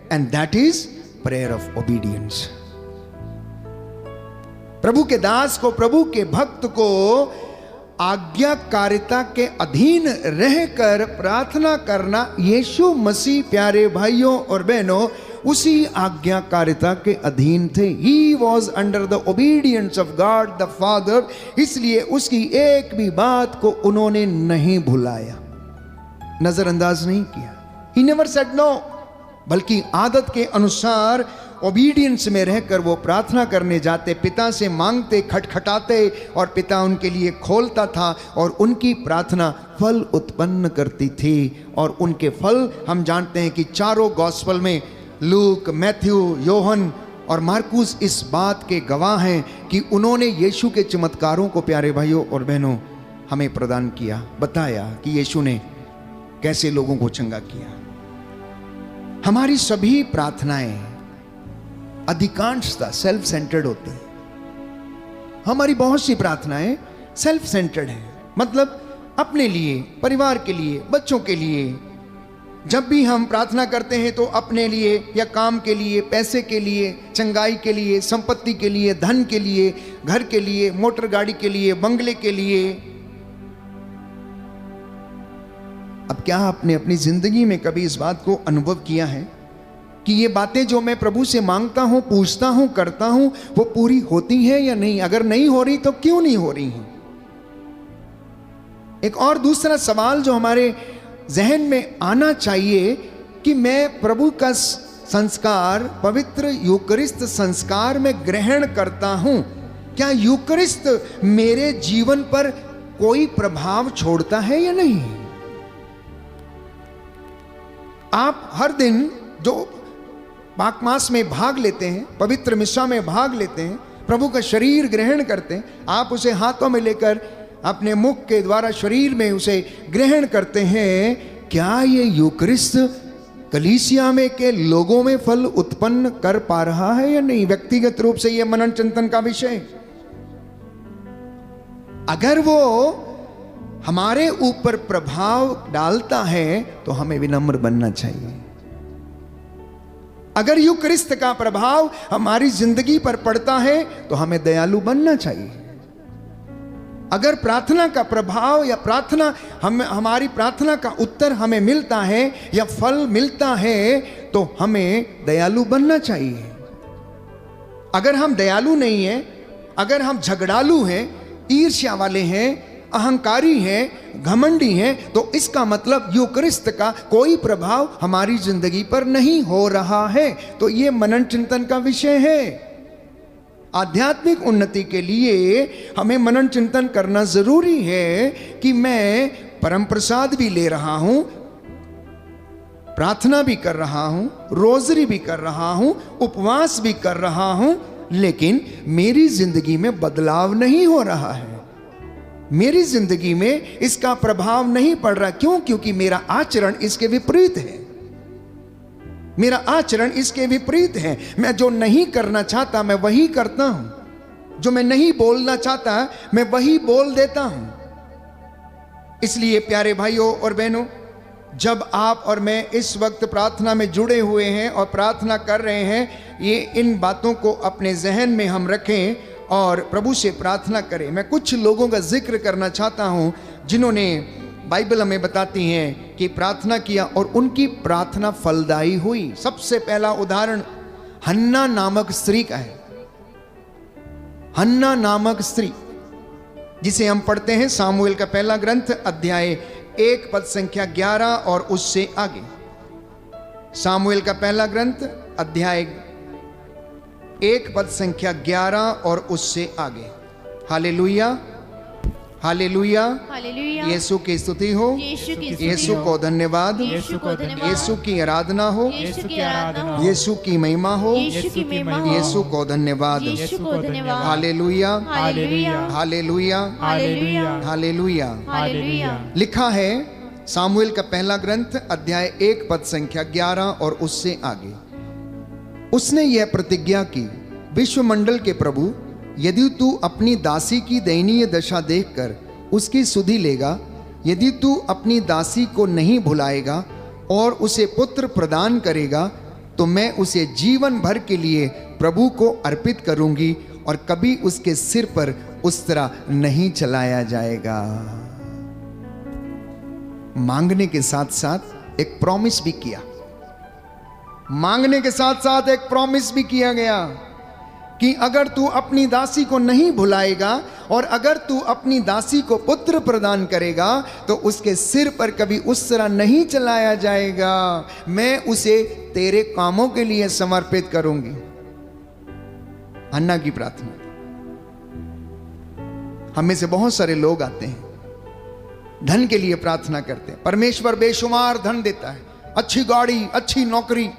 and that is prayer of obedience. प्रभु के दास को, प्रभु के भक्त को आज्ञाकारिता के अधीन रहकर प्रार्थना करना, यीशु मसीह प्यारे भाइयों और बहनों उसी आज्ञाकारिता के अधीन थे। He was under the obedience of God the Father। इसलिए उसकी एक भी बात को उन्होंने नहीं भुलाया, नजरअंदाज नहीं किया। He never said no, बल्कि आदत के अनुसार ओबीडियंस में रहकर वो प्रार्थना करने जाते, पिता से मांगते, खटखटाते और पिता उनके लिए खोलता था और उनकी प्रार्थना फल उत्पन्न करती थी। और उनके फल हम जानते हैं कि चारों गॉस्पेल में लूक, मैथ्यू, योहन और मार्कुस इस बात के गवाह हैं कि उन्होंने यीशु के चमत्कारों को प्यारे भाइयों और बहनों हमें प्रदान किया, बताया कि यीशु ने कैसे लोगों को चंगा किया। हमारी सभी प्रार्थनाएं अधिकांशतः सेल्फ सेंटर्ड होती हैं। हमारी बहुत सी प्रार्थनाएं सेल्फ सेंटर्ड हैं, मतलब अपने लिए, परिवार के लिए, बच्चों के लिए। जब भी हम प्रार्थना करते हैं तो अपने लिए या काम के लिए, पैसे के लिए, चंगाई के लिए, संपत्ति के लिए, धन के लिए, घर के लिए, मोटर गाड़ी के लिए, बंगले के लिए। अब क्या आपने अपनी जिंदगी में कभी इस बात को अनुभव किया है कि ये बातें जो मैं प्रभु से मांगता हूं, पूछता हूं, करता हूं, वो पूरी होती हैं या नहीं? अगर नहीं हो रही तो क्यों नहीं हो रही हैं? एक और दूसरा सवाल जो हमारे जहन में आना चाहिए कि मैं प्रभु का संस्कार, पवित्र यूकरिस्त संस्कार में ग्रहण करता हूं, क्या यूकरिस्त मेरे जीवन पर कोई प्रभाव छोड़ता है या नहीं? आप हर दिन जो पाक मास में भाग लेते हैं, पवित्र मिस्सा में भाग लेते हैं, प्रभु का शरीर ग्रहण करते हैं, आप उसे हाथों में लेकर अपने मुख के द्वारा शरीर में उसे ग्रहण करते हैं, क्या ये यूकरिस्त कलीसिया में के लोगों में फल उत्पन्न कर पा रहा है या नहीं? व्यक्तिगत रूप से ये मनन चिंतन का विषय। अगर वो हमारे ऊपर प्रभाव डालता है तो हमें विनम्र बनना चाहिए। अगर यूकरिस्त का प्रभाव हमारी जिंदगी पर पड़ता है तो हमें दयालु बनना चाहिए। अगर प्रार्थना का प्रभाव या हमारी प्रार्थना का उत्तर हमें मिलता है या फल मिलता है तो हमें दयालु बनना चाहिए। अगर हम दयालु नहीं हैं, अगर हम झगड़ालू हैं, ईर्ष्या वाले हैं, अहंकारी हैं, घमंडी हैं, तो इसका मतलब यूकरिस्त का कोई प्रभाव हमारी जिंदगी पर नहीं हो रहा है। तो ये मनन चिंतन का विषय है। आध्यात्मिक उन्नति के लिए हमें मनन चिंतन करना जरूरी है कि मैं परम प्रसाद भी ले रहा हूं, प्रार्थना भी कर रहा हूं, रोजरी भी कर रहा हूं, उपवास भी कर रहा हूं, लेकिन मेरी जिंदगी में बदलाव नहीं हो रहा है, मेरी जिंदगी में इसका प्रभाव नहीं पड़ रहा। क्यों? क्योंकि मेरा आचरण इसके विपरीत है, मेरा आचरण इसके विपरीत है। मैं जो नहीं करना चाहता मैं वही करता हूं, जो मैं नहीं बोलना चाहता मैं वही बोल देता हूं। इसलिए प्यारे भाइयों और बहनों, जब आप और मैं इस वक्त प्रार्थना में जुड़े हुए हैं और प्रार्थना कर रहे हैं, ये इन बातों को अपने जहन में हम रखें और प्रभु से प्रार्थना करें। मैं कुछ लोगों का जिक्र करना चाहता हूं जिन्होंने, बाइबल हमें बताती हैं कि प्रार्थना किया और उनकी प्रार्थना फलदायी हुई। सबसे पहला उदाहरण हन्ना नामक स्त्री का है। हन्ना नामक स्त्री, जिसे हम पढ़ते हैं सामुएल का पहला ग्रंथ अध्याय 1 पद संख्या 11 और उससे आगे। सामुएल का पहला ग्रंथ अध्याय 1 पद संख्या 11 और उससे आगे। Hallelujah, hallelujah, hallelujah. यीशु की स्तुति हो, यीशु की स्तुति यीशु हो, को धन्यवाद, यीशु को धन्यवाद, यीशु की आराधना हो, यीशु की आराधना हो, यीशु की महिमा हो, यीशु की महिमा हो, यीशु को धन्यवाद। यीशु को धन्यवाद। Hallelujah, hallelujah, hallelujah, hallelujah, hallelujah. Hallelujah. लिखा है सामुएल का पहला ग्रंथ अध्याय 1 पद संख्या 11 और उससे आगे। उसने यह प्रतिज्ञा की, विश्वमंडल के प्रभु, यदि तू अपनी दासी की दयनीय दशा देखकर उसकी सुधि लेगा, यदि तू अपनी दासी को नहीं भुलाएगा और उसे पुत्र प्रदान करेगा, तो मैं उसे जीवन भर के लिए प्रभु को अर्पित करूंगी और कभी उसके सिर पर उस तरह नहीं चलाया जाएगा। मांगने के साथ साथ एक प्रॉमिस भी किया, मांगने के साथ साथ एक प्रॉमिस भी किया गया कि अगर तू अपनी दासी को नहीं भुलाएगा और अगर तू अपनी दासी को पुत्र प्रदान करेगा तो उसके सिर पर कभी उस तरह नहीं चलाया जाएगा, मैं उसे तेरे कामों के लिए समर्पित करूंगी। हन्ना की प्रार्थना। हम में से बहुत सारे लोग आते हैं, धन के लिए प्रार्थना करते हैं, परमेश्वर बेशुमार धन देता है, अच्छी गाड़ी, अच्छी नौकरी,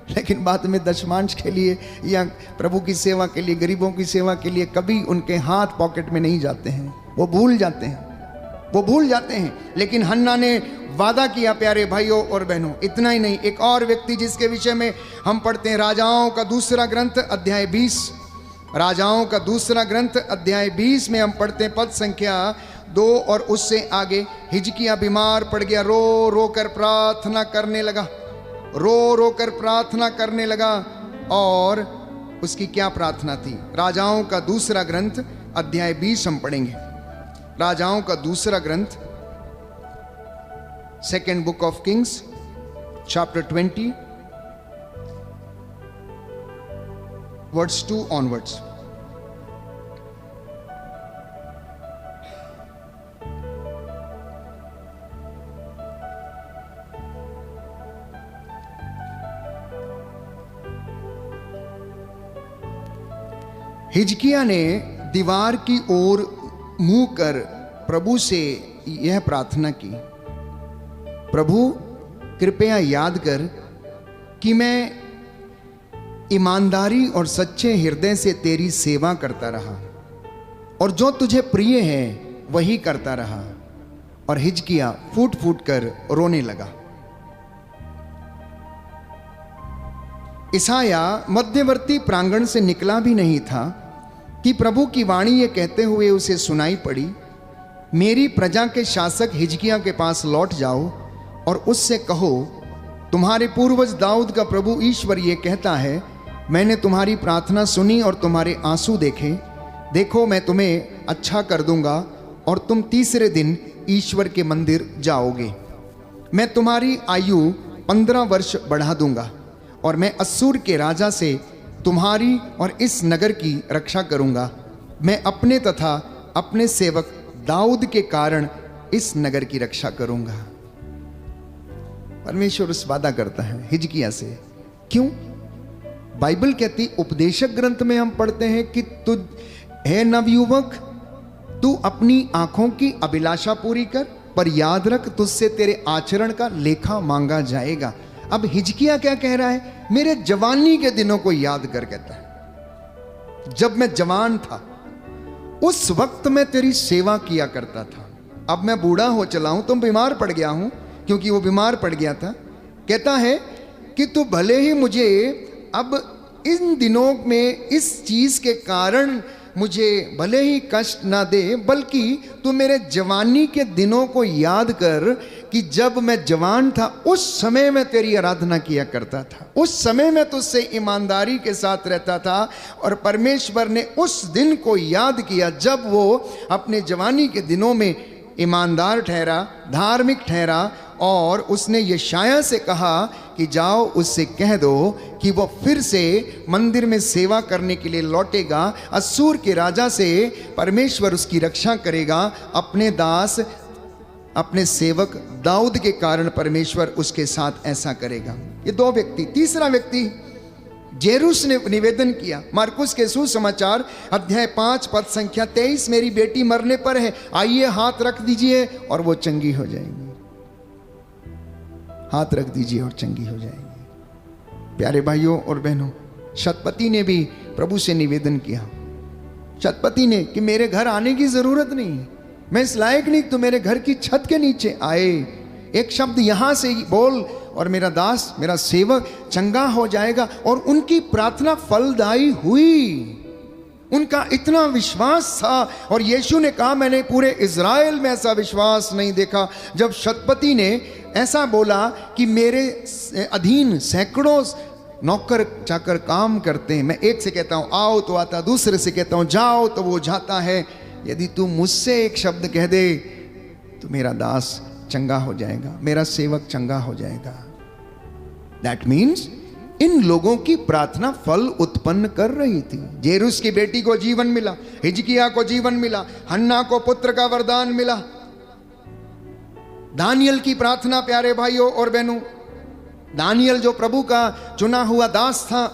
लेकिन बाद में दशमांश के लिए या प्रभु की सेवा के लिए, गरीबों की सेवा के लिए कभी उनके हाथ पॉकेट में नहीं जाते हैं, वो भूल जाते हैं, वो भूल जाते हैं। लेकिन हन्ना ने वादा किया प्यारे भाइयों और बहनों। इतना ही नहीं, एक और व्यक्ति जिसके विषय में हम पढ़ते हैं राजाओं का दूसरा ग्रंथ अध्याय 20, राजाओं का दूसरा ग्रंथ अध्याय 20 में हम पढ़ते हैं पद संख्या 2 और उससे आगे। हिजकिय्याह बीमार पड़ गया, रो रो कर प्रार्थना करने लगा, रो रो कर प्रार्थना करने लगा। और उसकी क्या प्रार्थना थी? राजाओं का दूसरा ग्रंथ अध्याय 20 हम पढ़ेंगे। राजाओं का दूसरा ग्रंथ, second book of kings chapter 20 words 2 onwards. हिजकिय्याह ने दीवार की ओर मुंह कर प्रभु से यह प्रार्थना की, प्रभु कृपया याद कर कि मैं ईमानदारी और सच्चे हृदय से तेरी सेवा करता रहा और जो तुझे प्रिय है वही करता रहा। और हिजकिय्याह फूट फूट कर रोने लगा। यशायाह मध्यवर्ती प्रांगण से निकला भी नहीं था कि प्रभु की वाणी ये कहते हुए उसे सुनाई पड़ी, मेरी प्रजा के शासक हिजकिय्याह के पास लौट जाओ और उससे कहो, तुम्हारे पूर्वज दाऊद का प्रभु ईश्वर ये कहता है, मैंने तुम्हारी प्रार्थना सुनी और तुम्हारे आंसू देखे, देखो मैं तुम्हें अच्छा कर दूंगा और तुम तीसरे दिन ईश्वर के मंदिर जाओगे। मैं तुम्हारी आयु 15 वर्ष बढ़ा दूंगा और मैं अस्सूर के राजा से तुम्हारी और इस नगर की रक्षा करूंगा। मैं अपने तथा अपने सेवक दाऊद के कारण इस नगर की रक्षा करूंगा। परमेश्वर उस वादा करता है हिजकिय्याह से। क्यों? बाइबल कहती, उपदेशक ग्रंथ में हम पढ़ते हैं कि तू हे नवयुवक, तू अपनी आंखों की अभिलाषा पूरी कर, पर याद रख तुझसे तेरे आचरण का लेखा मांगा जाएगा। अब हिजकिय्याह क्या कह रहा है? मेरे जवानी के दिनों को याद कर, कहता है जब मैं जवान था उस वक्त मैं तेरी सेवा किया करता था। अब मैं बूढ़ा हो चला हूं, तुम बीमार पड़ गया हूं, क्योंकि वो बीमार पड़ गया था। कहता है कि तू भले ही मुझे अब इन दिनों में इस चीज के कारण मुझे भले ही कष्ट ना दे, बल्कि तू मेरे जवानी के दिनों को याद कर कि जब मैं जवान था उस समय मैं तेरी आराधना किया करता था, उस समय मैं तुझसे ईमानदारी के साथ रहता था। और परमेश्वर ने उस दिन को याद किया जब वो अपने जवानी के दिनों में ईमानदार ठहरा, धार्मिक ठहरा, और उसने यशायाह से कहा कि जाओ उससे कह दो कि वो फिर से मंदिर में सेवा करने के लिए लौटेगा। अश्शूर के राजा से परमेश्वर उसकी रक्षा करेगा। अपने दास, अपने सेवक दाऊद के कारण परमेश्वर उसके साथ ऐसा करेगा। ये दो व्यक्ति। तीसरा व्यक्ति जेरुस ने निवेदन किया। मार्कुस के सुसमाचार अध्याय 5 पद संख्या 23, मेरी बेटी मरने पर है, आइए हाथ रख दीजिए और वो चंगी हो जाएगी। हाथ रख दीजिए और चंगी हो जाएगी। प्यारे भाइयों और बहनों, शतपति ने भी प्रभु से निवेदन किया। शतपति ने कि मेरे घर आने की जरूरत नहीं, मैं इस लायक नहीं, तो मेरे घर की छत के नीचे आए, एक शब्द यहां से बोल और मेरा दास, मेरा सेवक चंगा हो जाएगा। और उनकी प्रार्थना फलदायी हुई। उनका इतना विश्वास था। और यीशु ने कहा, मैंने पूरे इज़राइल में ऐसा विश्वास नहीं देखा। जब शतपति ने ऐसा बोला कि मेरे अधीन सैकड़ों नौकर चाकर काम करते हैं, मैं एक से कहता हूं आओ तो आता, दूसरे से कहता हूं जाओ तो वो जाता है, यदि तू मुझसे एक शब्द कह दे तो मेरा दास चंगा हो जाएगा, मेरा सेवक चंगा हो जाएगा। दैट मीन्स इन लोगों की प्रार्थना फल उत्पन्न कर रही थी। जेरुस की बेटी को जीवन मिला, हिजकिय्याह को जीवन मिला, हन्ना को पुत्र का वरदान मिला। दानियल की प्रार्थना, प्यारे भाइयों और बहनों, दानियल जो प्रभु का चुना हुआ दास था,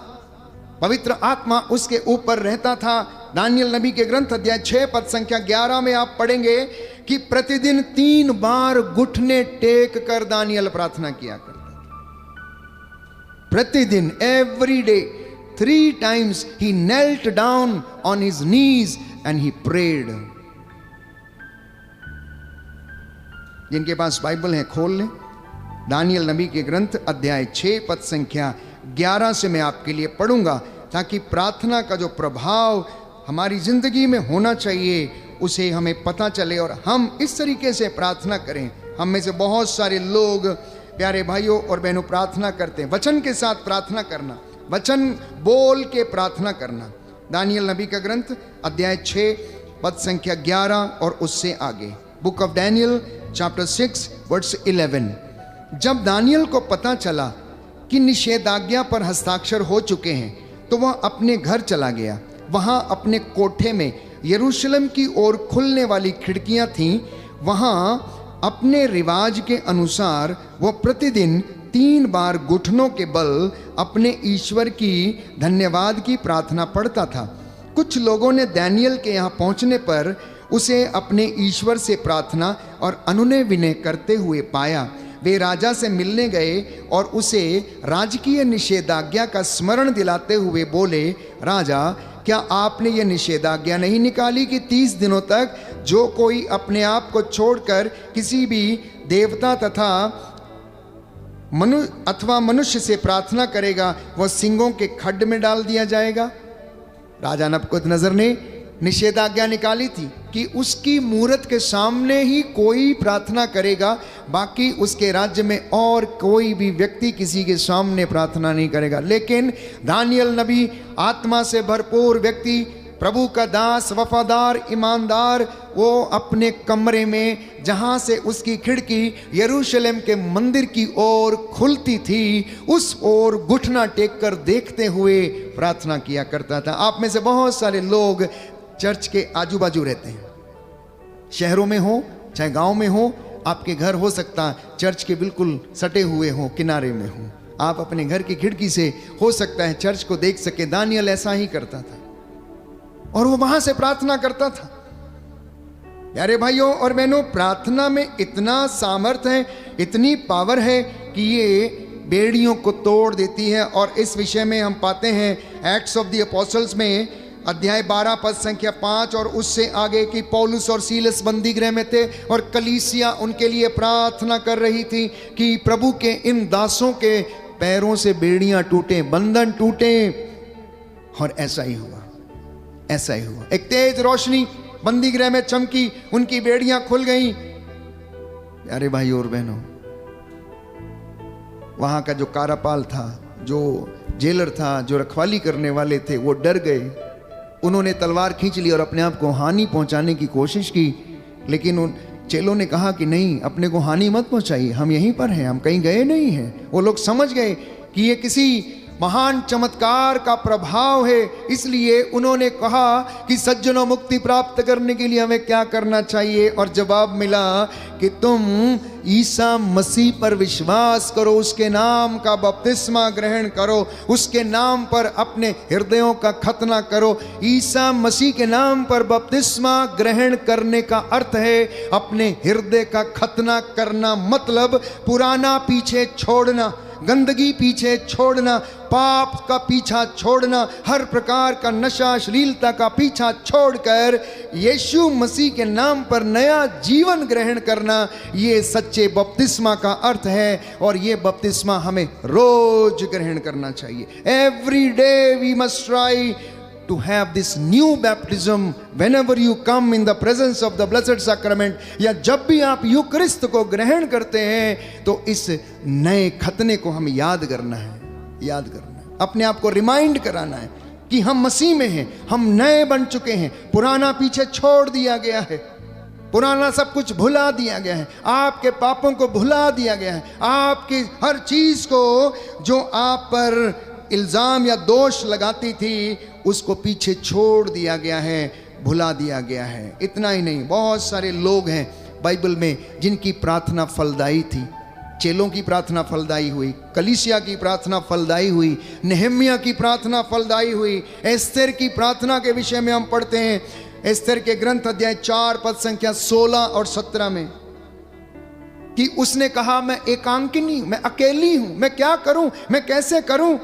पवित्र आत्मा उसके ऊपर रहता था। दानियल नबी के ग्रंथ अध्याय 6 पद संख्या 11 में आप पढ़ेंगे कि प्रतिदिन 3 बार घुटने टेक कर दानियल प्रार्थना किया करता था। प्रतिदिन, every day, 3 times he knelt down on his knees and he prayed। जिनके पास बाइबल है खोल लें। दानियल नबी के ग्रंथ अध्याय 6 पद संख्या 11 से मैं आपके लिए पढ़ूंगा, ताकि प्रार्थना का जो प्रभाव हमारी जिंदगी में होना चाहिए उसे हमें पता चले और हम इस तरीके से प्रार्थना करें। हम में से बहुत सारे लोग, प्यारे भाइयों और बहनों, प्रार्थना करते हैं, वचन के साथ प्रार्थना करना, वचन बोल के प्रार्थना करना। दानियल नबी का ग्रंथ अध्याय 6 पद संख्या 11 और उससे आगे, book of Daniel chapter 6 verse 11। जब दानियल को पता चला कि निषेधाज्ञा पर हस्ताक्षर हो चुके हैं तो वह अपने घर चला गया। वहां अपने कोठे में यरूशलेम की ओर खुलने वाली खिड़कियां थीं। वहां अपने रिवाज के अनुसार वह प्रतिदिन 3 बार घुटनों के बल अपने ईश्वर की धन्यवाद की प्रार्थना पढ़ता था। कुछ लोगों ने दानियल के यहाँ पहुंचने पर उसे अपने ईश्वर से प्रार्थना और अनुनय विनय करते हुए पाया। वे राजा से मिलने गए और उसे राजकीय निषेधाज्ञा का स्मरण दिलाते हुए बोले, राजा, क्या आपने ये निषेधाज्ञा नहीं निकाली कि 30 दिनों तक जो कोई अपने आप को छोड़कर किसी भी देवता तथा मनुष्य से प्रार्थना करेगा वह सिंगों के खड्ड में डाल दिया जाएगा? राजा नबूकदनेस्सर ने निषेधाज्ञा निकाली थी कि उसकी मूरत के सामने ही कोई प्रार्थना करेगा, बाकी उसके राज्य में और कोई भी व्यक्ति किसी के सामने प्रार्थना नहीं करेगा। लेकिन दानियल नबी, आत्मा से भरपूर व्यक्ति, प्रभु का दास, वफादार, ईमानदार, वो अपने कमरे में जहाँ से उसकी खिड़की यरूशलेम के मंदिर की ओर खुलती थी उस ओर घुटना टेक कर देखते हुए प्रार्थना किया करता था। आप में से बहुत सारे लोग चर्च के आजू बाजू रहते हैं, शहरों में हो चाहे गांव में हो, आपके घर हो सकता है चर्च के बिल्कुल सटे हुए हो, किनारे में हो। आप अपने घर की खिड़की से हो सकता है चर्च को देख सके। दानियल ऐसा ही करता था और वो वहां से प्रार्थना करता था। प्यारे भाइयों और बहनों, प्रार्थना में इतना सामर्थ्य है, इतनी पावर है कि ये बेड़ियों को तोड़ देती है। और इस विषय में हम पाते हैं एक्ट्स ऑफ द अपोस्टल्स में अध्याय 12 पद संख्या 5 और उससे आगे कि पौलुस और सीलस बंदी गृह में थे और कलीसिया उनके लिए प्रार्थना कर रही थी कि प्रभु के इन दासों के पैरों से बेड़ियां टूटे, बंधन टूटे। और ऐसा ही हुआ, ऐसा ही हुआ। एक तेज रोशनी बंदी गृह में चमकी, उनकी बेड़ियां खुल गईं। प्यारे भाई और बहनों, वहां का जो कारापाल था, जो जेलर था, जो रखवाली करने वाले थे, वो डर गए। उन्होंने तलवार खींच ली और अपने आप को हानि पहुंचाने की कोशिश की। लेकिन उन चेलों ने कहा कि नहीं, अपने को हानि मत पहुंचाइए, हम यहीं पर हैं, हम कहीं गए नहीं हैं। वो लोग समझ गए कि ये किसी महान चमत्कार का प्रभाव है। इसलिए उन्होंने कहा कि सज्जनों, मुक्ति प्राप्त करने के लिए हमें क्या करना चाहिए? और जवाब मिला कि तुम ईसा मसीह पर विश्वास करो, उसके नाम का बपतिस्मा ग्रहण करो, उसके नाम पर अपने हृदयों का खतना करो। ईसा मसीह के नाम पर बपतिस्मा ग्रहण करने का अर्थ है अपने हृदय का खतना करना, मतलब पुराना पीछे छोड़ना, गंदगी पीछे छोड़ना, पाप का पीछा छोड़ना, हर प्रकार का नशा अश्लीलता का पीछा छोड़कर यीशु मसीह के नाम पर नया जीवन ग्रहण करना, ये सच्चे बपतिस्मा का अर्थ है। और ये बपतिस्मा हमें रोज ग्रहण करना चाहिए। Every day we must try to have this new baptism whenever you come in the presence of the blessed sacrament, या जब भी आप यूक्रिस्त को ग्रहण करते हैं तो इस नए खतने को हमें याद करना है, याद करना है, अपने आप को रिमाइंड कराना है कि हम मसीह में हैं, हम नए बन चुके हैं, पुराना पीछे छोड़ दिया गया है, पुराना सब कुछ भुला दिया गया है, आपके पापों को भुला दिया गया है, आपकी हर चीज को जो आप पर इल्जाम या दोष लगाती थी उसको पीछे छोड़ दिया गया है, भुला दिया गया है। इतना ही नहीं, बहुत सारे लोग हैं बाइबल में जिनकी प्रार्थना फलदायी थी। चेलों की प्रार्थना फलदायी हुई, कलीसिया की प्रार्थना फलदायी हुई, नेहम्याह की प्रार्थना फलदायी हुई। एस्तेर की प्रार्थना के विषय में हम पढ़ते हैं एस्तेर के ग्रंथ अध्याय 4 पद संख्या 16 और 17 में कि उसने कहा, मैं एकांकिनी, मैं अकेली हूं, मैं क्या करूं, मैं कैसे करूं?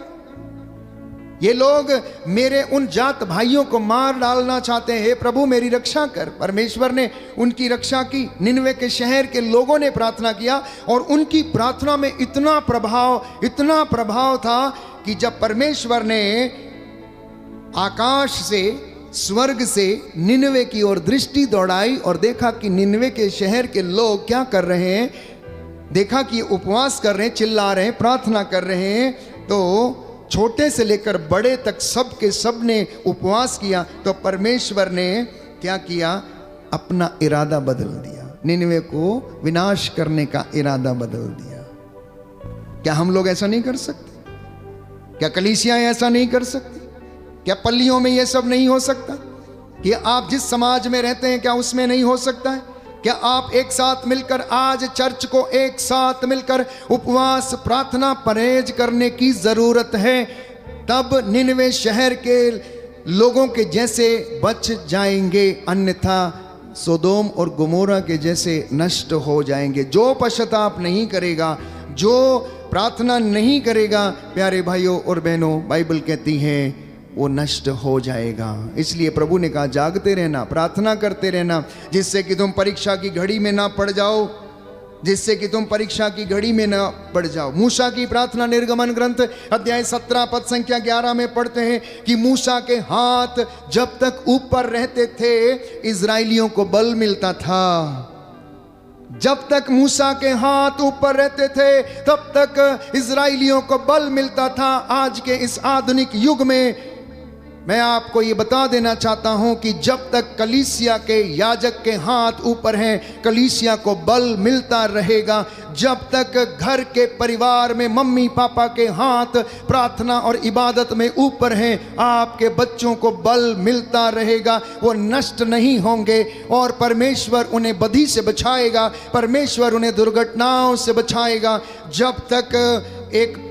ये लोग मेरे उन जात भाइयों को मार डालना चाहते हैं, हे प्रभु मेरी रक्षा कर। परमेश्वर ने उनकी रक्षा की। निनवे के शहर के लोगों ने प्रार्थना किया और उनकी प्रार्थना में इतना प्रभाव था कि जब परमेश्वर ने आकाश से, स्वर्ग से निनवे की ओर दृष्टि दौड़ाई और देखा कि निनवे के शहर के लोग क्या कर रहे हैं, देखा कि उपवास कर रहे हैं, चिल्ला रहे हैं, प्रार्थना कर रहे हैं, तो छोटे से लेकर बड़े तक सब के सब ने उपवास किया। तो परमेश्वर ने क्या किया? अपना इरादा बदल दिया, निनवे को विनाश करने का इरादा बदल दिया। क्या हम लोग ऐसा नहीं कर सकते? क्या कलीसियाएं ऐसा नहीं कर सकती? क्या पल्लियों में यह सब नहीं हो सकता? कि आप जिस समाज में रहते हैं क्या उसमें नहीं हो सकता है? क्या आप एक साथ मिलकर, आज चर्च को एक साथ मिलकर उपवास, प्रार्थना, परहेज करने की जरूरत है, तब निनवे शहर के लोगों के जैसे बच जाएंगे, अन्यथा सोदोम और गोमोरा के जैसे नष्ट हो जाएंगे। जो पश्चाताप नहीं करेगा, जो प्रार्थना नहीं करेगा, प्यारे भाइयों और बहनों, बाइबल कहती है वो नष्ट हो जाएगा। इसलिए प्रभु ने कहा, जागते रहना, प्रार्थना करते रहना, जिससे कि तुम परीक्षा की घड़ी में ना पड़ जाओ, जिससे कि तुम परीक्षा की घड़ी में ना पड़ जाओ। मूसा की प्रार्थना निर्गमन ग्रंथ अध्याय 17 पद संख्या 11 में पढ़ते हैं कि मूसा के हाथ जब तक ऊपर रहते थे इजराइलियों को बल मिलता था। जब तक मूसा के हाथ ऊपर रहते थे तब तक इजराइलियों को बल मिलता था। आज के इस आधुनिक युग में मैं आपको ये बता देना चाहता हूं कि जब तक कलीसिया के याजक के हाथ ऊपर हैं, कलीसिया को बल मिलता रहेगा। जब तक घर के परिवार में मम्मी पापा के हाथ प्रार्थना और इबादत में ऊपर हैं, आपके बच्चों को बल मिलता रहेगा। वो नष्ट नहीं होंगे और परमेश्वर उन्हें बदी से बचाएगा, परमेश्वर उन्हें दुर्घटनाओं से बचाएगा। जब तक एक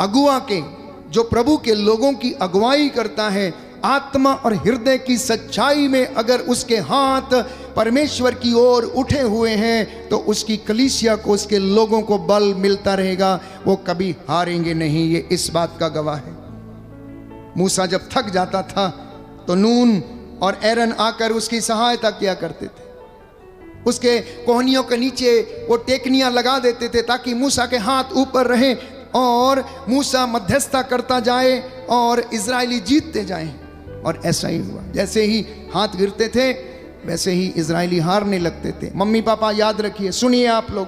अगुआ के, जो प्रभु के लोगों की अगुवाई करता है, आत्मा और हृदय की सच्चाई में अगर उसके हाथ परमेश्वर की ओर उठे हुए हैं, तो उसकी कलीसिया को, उसके लोगों को बल मिलता रहेगा। वो कभी हारेंगे नहीं, ये इस बात का गवाह है। मूसा जब थक जाता था तो नून और एरन आकर उसकी सहायता किया करते थे। उसके कोहनियों के नीचे वो टेकनियां लगा देते थे ताकि मूसा के हाथ ऊपर रहें और मूसा मध्यस्थता करता जाए और इजरायली जीतते जाएं। और ऐसा ही हुआ। जैसे ही हाथ गिरते थे वैसे ही इजरायली हारने लगते थे। मम्मी पापा याद रखिए, सुनिए आप लोग,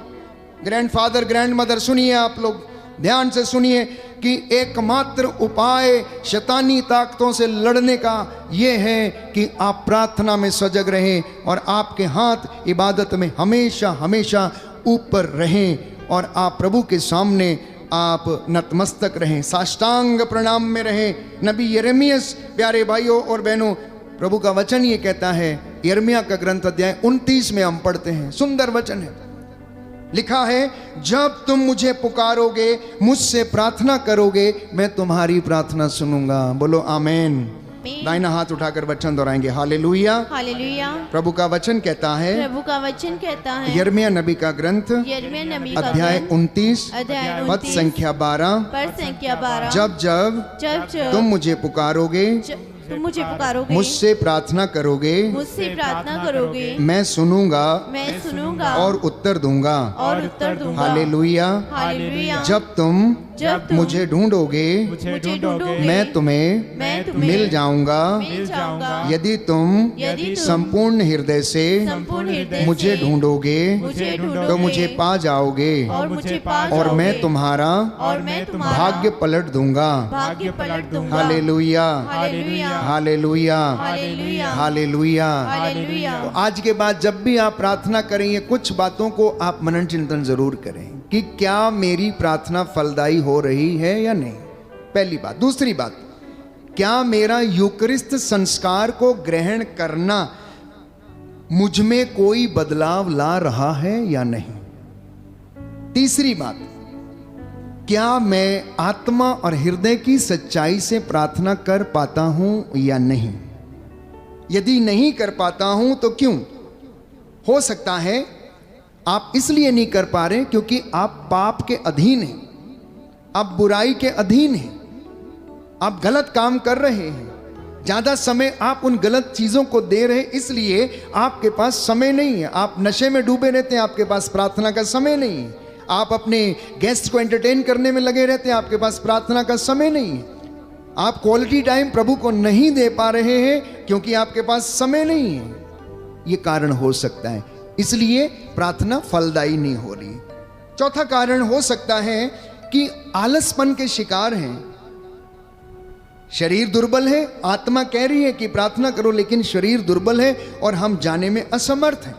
ग्रैंडफादर ग्रैंडमदर सुनिए आप लोग, ध्यान से सुनिए कि एकमात्र उपाय शैतानी ताकतों से लड़ने का ये है कि आप प्रार्थना में सजग रहें और आपके हाथ इबादत में हमेशा हमेशा ऊपर रहें और आप प्रभु के सामने आप नतमस्तक रहें, साष्टांग प्रणाम में रहें। नबी यिर्मयाह, प्यारे भाइयों और बहनों, प्रभु का वचन ये कहता है, यिर्मयाह का ग्रंथ अध्याय 29 में हम पढ़ते हैं, सुंदर वचन है, लिखा है, जब तुम मुझे पुकारोगे, मुझसे प्रार्थना करोगे, मैं तुम्हारी प्रार्थना सुनूंगा। बोलो आमेन। दाहिना हाथ उठाकर वचन दोहराएंगे, हालेलुया हालेलुया। प्रभु का वचन कहता है, प्रभु का वचन कहता है, यिर्मयाह नबी का ग्रंथ यिर्मयाह नबी का अध्याय ग्रंथ 29 अध्याय पद 29 संख्या 12, पद संख्या 12, जब जब जब जब तुम मुझे पुकारोगे, तुम मुझे पुकारोगे, मुझसे प्रार्थना करोगे, मुझसे प्रार्थना करोगे, मैं सुनूंगा मैं सुनूंगा और उत्तर दूंगा। और उत्तर दूंगा। हालेलुया। हालेलुया। जब तुम मुझे ढूंढोगे, मुझे ढूंढोगे, मैं तुम्हें मिल जाऊंगा। मिल जाऊंगा। यदि तुम संपूर्ण हृदय से मुझे ढूंढोगे, मुझे तो मुझे पा जाओगे और मुझे पा और मैं तुम्हारा और मैं तुम्हारा भाग्य पलट दूंगा। भाग्य पलट दूंगा। Hallelujah hallelujah. Hallelujah hallelujah. Hallelujah. Hallelujah. तो आज के बाद जब भी आप प्रार्थना करेंगे, कुछ बातों को आप मनन चिंतन जरूर करें कि क्या मेरी प्रार्थना फलदायी हो रही है या नहीं, पहली बात। दूसरी बात, क्या मेरा यूकरिस्त संस्कार को ग्रहण करना मुझ में कोई बदलाव ला रहा है या नहीं। तीसरी बात, क्या मैं आत्मा और हृदय की सच्चाई से प्रार्थना कर पाता हूं या नहीं। यदि नहीं कर पाता हूं तो क्यों। हो सकता है आप इसलिए नहीं कर पा रहे क्योंकि आप पाप के अधीन हैं, आप बुराई के अधीन हैं, आप गलत काम कर रहे हैं, ज्यादा समय आप उन गलत चीजों को दे रहे हैं, इसलिए आपके पास समय नहीं है। आप नशे में डूबे रहते हैं, आपके पास प्रार्थना का समय नहीं है। आप अपने गेस्ट को एंटरटेन करने में लगे रहते हैं, आपके पास प्रार्थना का समय नहीं है। आप क्वालिटी टाइम प्रभु को नहीं दे पा रहे हैं क्योंकि आपके पास समय नहीं है। ये कारण हो सकता है, इसलिए प्रार्थना फलदायी नहीं हो रही। चौथा कारण हो सकता है कि आलसपन के शिकार हैं। शरीर दुर्बल है, आत्मा कह रही है कि प्रार्थना करो, लेकिन शरीर दुर्बल है और हम जाने में असमर्थ हैं।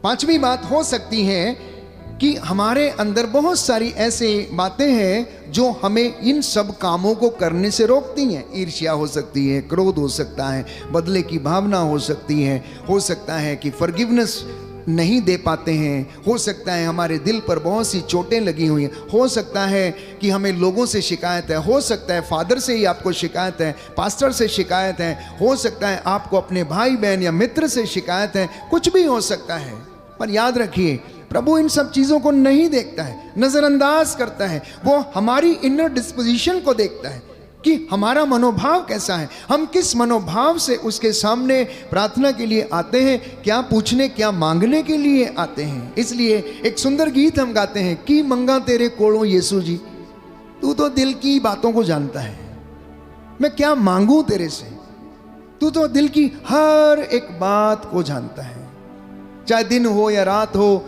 पांचवी बात हो सकती है कि हमारे अंदर बहुत सारी ऐसी बातें हैं जो हमें इन सब कामों को करने से रोकती हैं। ईर्ष्या हो सकती है, क्रोध हो सकता है, बदले की भावना हो सकती है, हो सकता है कि फॉरगिवनेस नहीं दे पाते हैं, हो सकता है हमारे दिल पर बहुत सी चोटें लगी हुई हैं, हो सकता है कि हमें लोगों से शिकायत है, हो सकता है फादर से ही आपको शिकायत है, पास्टर से शिकायत है, हो सकता है आपको अपने भाई बहन या मित्र से शिकायत है, कुछ भी हो सकता है। पर याद रखिए, प्रभु इन सब चीज़ों को नहीं देखता है, नज़रअंदाज करता है। वो हमारी इनर डिस्पोजिशन को देखता है कि हमारा मनोभाव कैसा है, हम किस मनोभाव से उसके सामने प्रार्थना के लिए आते हैं, क्या पूछने क्या मांगने के लिए आते हैं। इसलिए एक सुंदर गीत हम गाते हैं कि मंगा तेरे कोड़ों यीशु जी, तू तो दिल की बातों को जानता है, मैं क्या मांगू तेरे से, तू तो दिल की हर एक बात को जानता है। चाहे दिन हो या रात हो,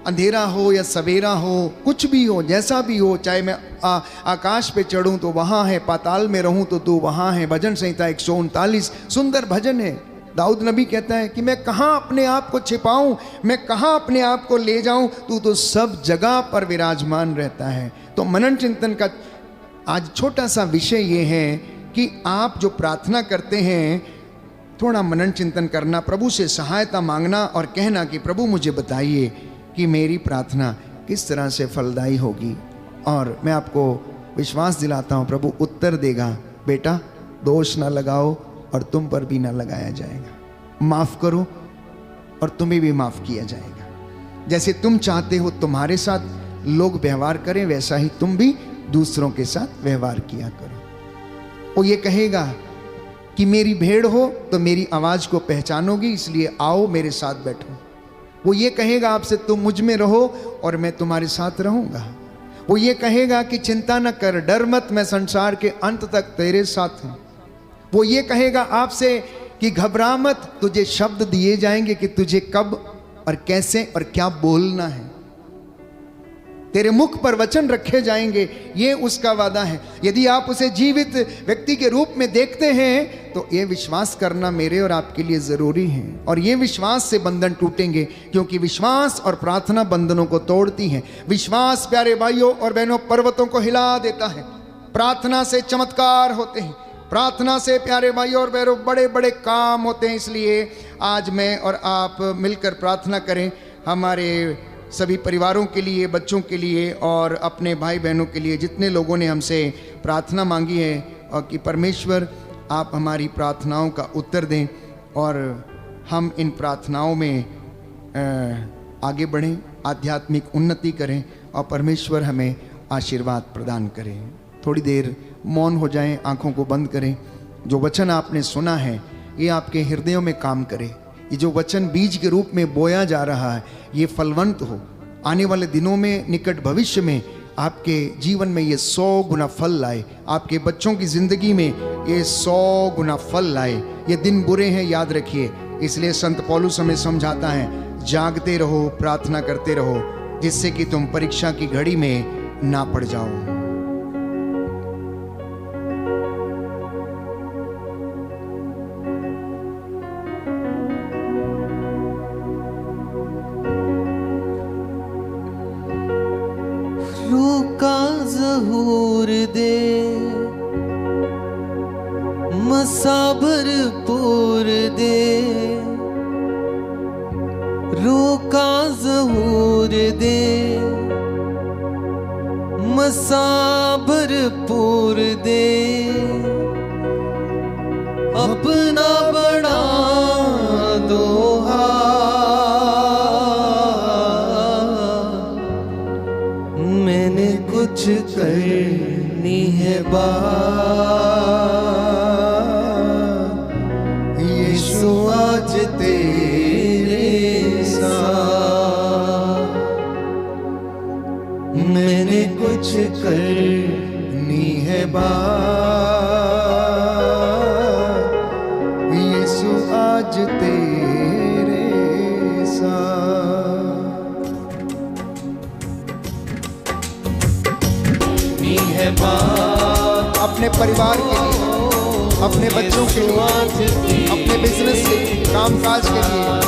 अंधेरा हो या सवेरा हो, कुछ भी हो, जैसा भी हो, चाहे मैं आकाश पे चढ़ूं तो वहाँ है, पाताल में रहूं तो तू वहाँ है। भजन संहिता 139 सुंदर भजन है। दाऊद नबी कहता है कि मैं कहाँ अपने आप को छिपाऊं, मैं कहाँ अपने आप को ले जाऊं, तू तो सब जगह पर विराजमान रहता है। तो मनन चिंतन का आज छोटा सा विषय ये है कि आप जो प्रार्थना करते हैं, थोड़ा मनन चिंतन करना, प्रभु से सहायता मांगना और कहना कि प्रभु मुझे बताइए कि मेरी प्रार्थना किस तरह से फलदायी होगी। और मैं आपको विश्वास दिलाता हूँ प्रभु उत्तर देगा। बेटा, दोष ना लगाओ और तुम पर भी ना लगाया जाएगा। माफ़ करो और तुम्हें भी माफ़ किया जाएगा। जैसे तुम चाहते हो तुम्हारे साथ लोग व्यवहार करें, वैसा ही तुम भी दूसरों के साथ व्यवहार किया करो। वो ये कहेगा कि मेरी भेड़ हो तो मेरी आवाज़ को पहचानोगी, इसलिए आओ मेरे साथ बैठो। वो ये कहेगा आपसे, तुम मुझ में रहो और मैं तुम्हारे साथ रहूँगा। वो ये कहेगा कि चिंता न कर, डर मत, मैं संसार के अंत तक तेरे साथ हूँ। वो ये कहेगा आपसे कि घबरा मत, तुझे शब्द दिए जाएंगे कि तुझे कब और कैसे और क्या बोलना है। तेरे मुख पर वचन रखे जाएंगे, ये उसका वादा है। यदि आप उसे जीवित व्यक्ति के रूप में देखते हैं तो ये विश्वास करना मेरे और आपके लिए ज़रूरी है। और ये विश्वास से बंधन टूटेंगे, क्योंकि विश्वास और प्रार्थना बंधनों को तोड़ती है। विश्वास प्यारे भाइयों और बहनों पर्वतों को हिला देता है। प्रार्थना से चमत्कार होते हैं, प्रार्थना से प्यारे भाइयों और बहनों बड़े बड़े काम होते हैं। इसलिए आज मैं और आप मिलकर प्रार्थना करें, हमारे सभी परिवारों के लिए, बच्चों के लिए और अपने भाई बहनों के लिए, जितने लोगों ने हमसे प्रार्थना मांगी है, और कि परमेश्वर आप हमारी प्रार्थनाओं का उत्तर दें और हम इन प्रार्थनाओं में आगे बढ़ें, आध्यात्मिक उन्नति करें और परमेश्वर हमें आशीर्वाद प्रदान करें। थोड़ी देर मौन हो जाएं, आंखों को बंद करें। जो वचन आपने सुना है ये आपके हृदयों में काम करे। ये जो वचन बीज के रूप में बोया जा रहा है ये फलवंत हो। आने वाले दिनों में, निकट भविष्य में आपके जीवन में ये 100 गुना फल लाए। आपके बच्चों की जिंदगी में ये 100 गुना फल लाए। ये दिन बुरे हैं, याद रखिए। इसलिए संत पौलुस हमें समझाता है, जागते रहो, प्रार्थना करते रहो, जिससे कि तुम परीक्षा की घड़ी में ना पड़ जाओ। रूका ज़हूर दे, मसाबर पूर दे, रूका ज़हूर दे, मसाबर पूर दे, अपना बड़ा दोहा मैंने कुछ करनी है यीशु आज तेरे साथ। मैंने कुछ करनी है यीशु आज तेरे साथ। है बात अपने परिवार के लिए, अपने बच्चों के लिए, अपने बिजनेस के लिए, कामकाज के लिए।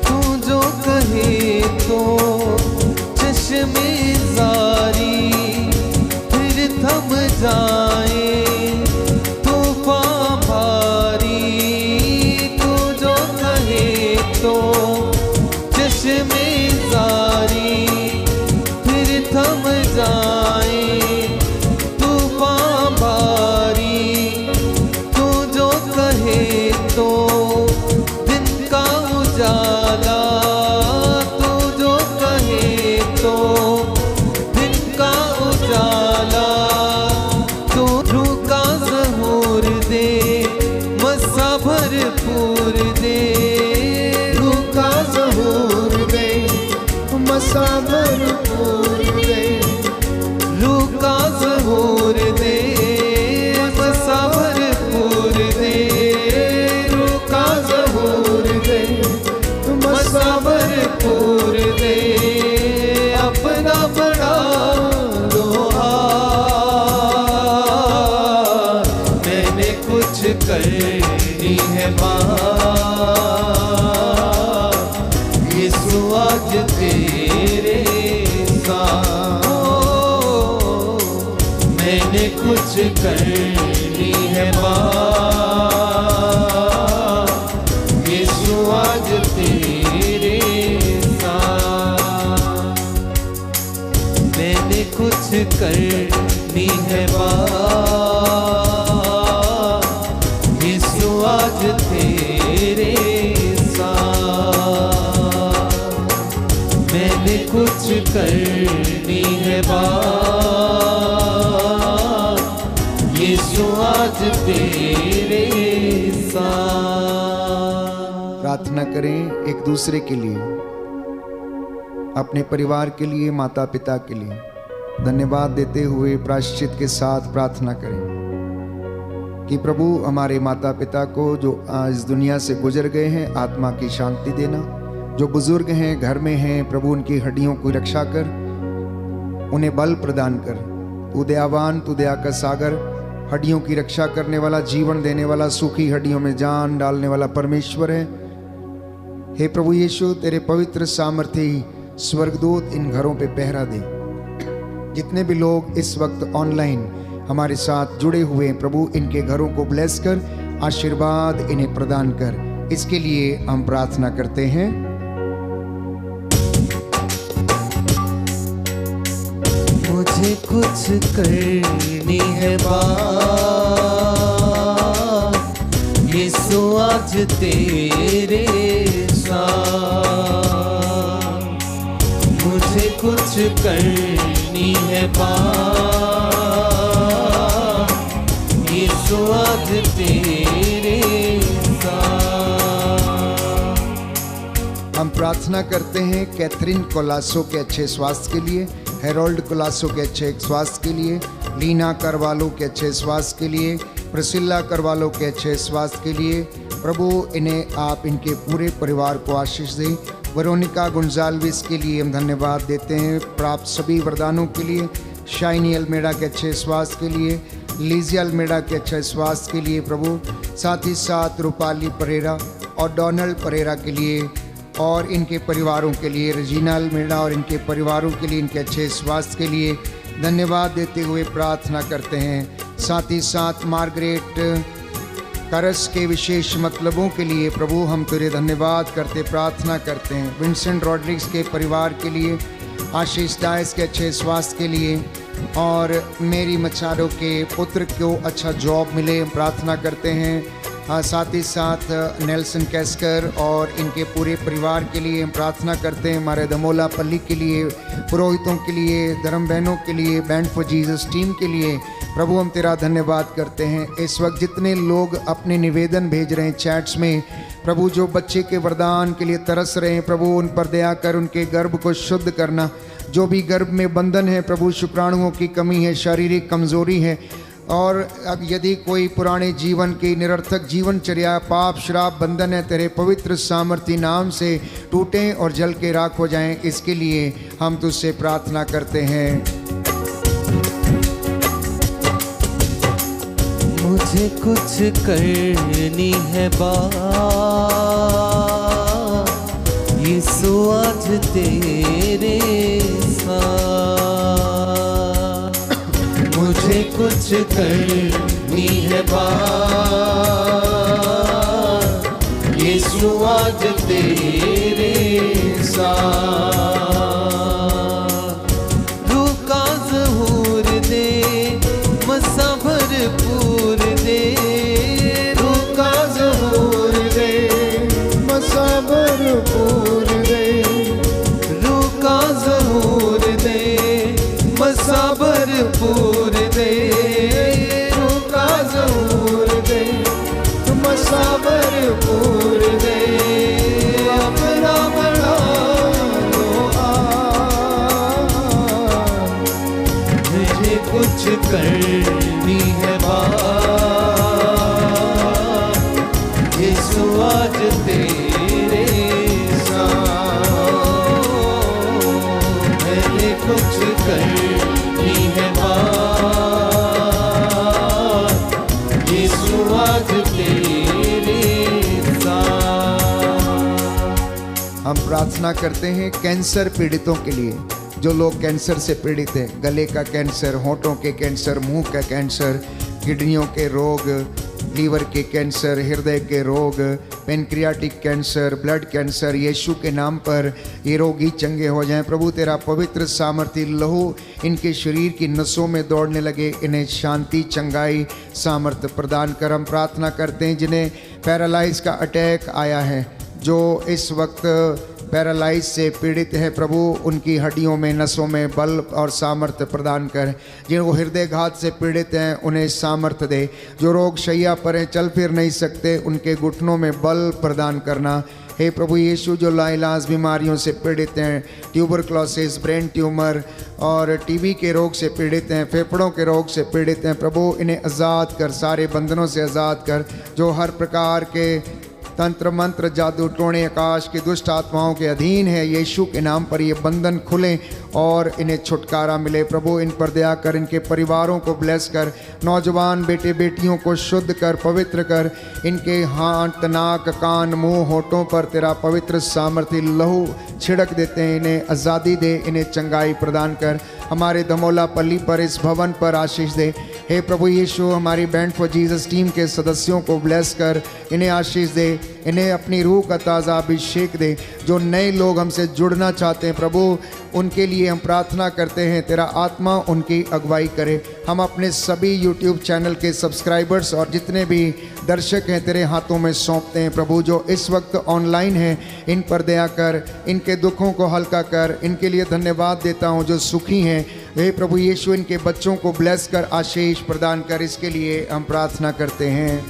तू जो कहे तो चश्मे जारी थम जाए, तूफान भारी। तू जो कहे तो चश्मे जारी फिर थम जाए, तूफान भारी। तू जो कहे तो दिन का उजाला, तू जो कहे तो दिन का उजाला। भरपूर दे, रूका ज़हूर दे, मसा भरपूर बड़ा लो हाथ, मैंने कुछ करनी है बात, यीशु आज तेरे साथ। मैंने कुछ करनी है बात, यीशु आज तेरे साथ। मैंने कुछ करनी है बात, यीशु आज तेरे साथ। मैंने कुछ करनी है बात, यीशु आज तेरे साथ। प्रार्थना करें एक दूसरे के लिए, अपने परिवार के लिए, माता पिता के लिए धन्यवाद देते हुए प्रायश्चित के साथ प्रार्थना करें कि प्रभु हमारे माता पिता को जो आज दुनिया से गुजर गए हैं आत्मा की शांति देना, जो बुजुर्ग हैं घर में हैं प्रभु उनकी हड्डियों को रक्षा कर, उन्हें बल प्रदान कर। तू दयावान, तू दया का सागर, हड्डियों की रक्षा करने वाला, जीवन देने वाला, सूखी हड्डियों में जान डालने वाला परमेश्वर है। हे प्रभु यीशु, तेरे पवित्र सामर्थी स्वर्गदूत इन घरों पे पहरा दे। जितने भी लोग इस वक्त ऑनलाइन हमारे साथ जुड़े हुए हैं प्रभु, इनके घरों को ब्लेस कर, आशीर्वाद इन्हें प्रदान कर, इसके लिए हम प्रार्थना करते हैं। मुझे कुछ करनी है बात, यीशु आज तेरे साथ। मुझे कुछ करनी है बात, यीशु आज तेरे साथ। हम प्रार्थना करते हैं कैथरीन कोलासो के अच्छे स्वास्थ्य के लिए, हेरोल्ड कोलासो के अच्छे स्वास्थ्य के लिए, लीना करवालो के अच्छे स्वास्थ्य के लिए, प्रिसिल्ला करवालो के अच्छे स्वास्थ्य के लिए। प्रभु इन्हें आप इनके पूरे परिवार को आशीष दें। वेरोनिका गुंजाल्विस के लिए हम धन्यवाद देते हैं प्राप्त सभी वरदानों के लिए। शाइनी अल्मेडा के अच्छे स्वास्थ्य के लिए, लीजिया अल्मेडा के अच्छे स्वास्थ्य के लिए प्रभु, साथ ही साथ रूपाली परेरा और डोनाल्ड परेरा के लिए और इनके परिवारों के लिए, रजीना अल्मेडा और इनके परिवारों के लिए, इनके अच्छे स्वास्थ्य के लिए धन्यवाद देते हुए प्रार्थना करते हैं। साथ ही साथ मार्गरेट करस के विशेष मतलबों के लिए प्रभु हम तेरे धन्यवाद करते प्रार्थना करते हैं। विंसेंट रॉड्रिग्स के परिवार के लिए, आशीष डायस के अच्छे स्वास्थ्य के लिए और मेरी मचारो के पुत्र को अच्छा जॉब मिले प्रार्थना करते हैं। साथ ही साथ नेल्सन कैस्कर और इनके पूरे परिवार के लिए हम प्रार्थना करते हैं। हमारे दमोला पल्ली के लिए, पुरोहितों के लिए, धर्म बहनों के लिए, बैंड फॉर जीसस टीम के लिए प्रभु हम तेरा धन्यवाद करते हैं। इस वक्त जितने लोग अपने निवेदन भेज रहे हैं चैट्स में प्रभु, जो बच्चे के वरदान के लिए तरस रहे हैं प्रभु, उन पर दया कर, उनके गर्भ को शुद्ध करना। जो भी गर्भ में बंधन है प्रभु, शुक्राणुओं की कमी है, शारीरिक कमजोरी है, और अब यदि कोई पुराने जीवन की निरर्थक जीवनचर्या, पाप, श्राप, बंधन है, तेरे पवित्र सामर्थी नाम से टूटें और जल के राख हो जाएं, इसके लिए हम तुझसे प्रार्थना करते हैं। मुझे कुछ करनी है बात, यीशु आज तेरे साथ। मुझे कुछ करनी है बात, यीशु आज तेरे साथ। रूह का ज़हूर दे, मसा भरपूर दे, रूह का ज़हूर दे, मसा भरपूर दे, रूह का ज़हूर दे, मसा भरपूर दे, रूह का ज़हूर दे, मसा भरपूर दे। अपना बड़ा लो मुझे कुछ करनी है बात, यीशु आज तेरे साथ। मैंने कुछ करनी है बात, यीशु आज तेरे साथ। हम प्रार्थना करते हैं कैंसर पीड़ितों के लिए, जो लोग कैंसर से पीड़ित हैं, गले का कैंसर, होठों के कैंसर, मुंह का कैंसर, किडनियों के रोग, लीवर के कैंसर, हृदय के रोग, पेनक्रियाटिक कैंसर, ब्लड कैंसर, यीशु के नाम पर ये रोगी चंगे हो जाएं। प्रभु तेरा पवित्र सामर्थ्य लहू इनके शरीर की नसों में दौड़ने लगे, इन्हें शांति, चंगाई, सामर्थ्य प्रदान कर। हम प्रार्थना करते हैं जिन्हें पैरालाइज का अटैक आया है, जो इस वक्त पैरालाइज से पीड़ित है, प्रभु उनकी हड्डियों में, नसों में बल और सामर्थ्य प्रदान कर। जिनको हृदय घात से पीड़ित हैं उन्हें सामर्थ्य दे। जो रोग शैया पर हैं, चल फिर नहीं सकते, उनके घुटनों में बल प्रदान करना। हे प्रभु यीशु, जो लाइलाज बीमारियों से पीड़ित हैं, ट्यूबरक्लोसिस, ब्रेन ट्यूमर और टीबी के रोग से पीड़ित हैं, फेफड़ों के रोग से पीड़ित हैं, प्रभु इन्हें आज़ाद कर, सारे बंधनों से आज़ाद कर। जो हर प्रकार के तंत्र मंत्र, जादू टोने, आकाश की दुष्ट आत्माओं के अधीन है, यीशु के नाम पर ये बंधन खुलें और इन्हें छुटकारा मिले। प्रभु इन पर दया कर, इनके परिवारों को ब्लेस कर, नौजवान बेटे बेटियों को शुद्ध कर, पवित्र कर। इनके हाथ, नाक, कान, मुंह, होठों पर तेरा पवित्र सामर्थ्य लहू छिड़क देते हैं। इन्हें आज़ादी दे, इन्हें चंगाई प्रदान कर। हमारे धमोला पल्ली पर, इस भवन पर आशीष दे। हे प्रभु यीशु, हमारी बैंड फॉर जीसस टीम के सदस्यों को ब्लेस कर, इन्हें आशीष दे, इन्हें अपनी रूह का ताज़ा अभिषेक दे। जो नए लोग हमसे जुड़ना चाहते हैं प्रभु, उनके लिए हम प्रार्थना करते हैं, तेरा आत्मा उनकी अगुवाई करे। हम अपने सभी यूट्यूब चैनल के सब्सक्राइबर्स और जितने भी दर्शक हैं तेरे हाथों में सौंपते हैं प्रभु। जो इस वक्त ऑनलाइन हैं, इन पर दया कर, इनके दुखों को हल्का कर। इनके लिए धन्यवाद देता हूँ जो सुखी हैं। हे प्रभु यीशु, इनके बच्चों को ब्लेस कर, आशीष प्रदान कर। इसके लिए हम प्रार्थना करते हैं।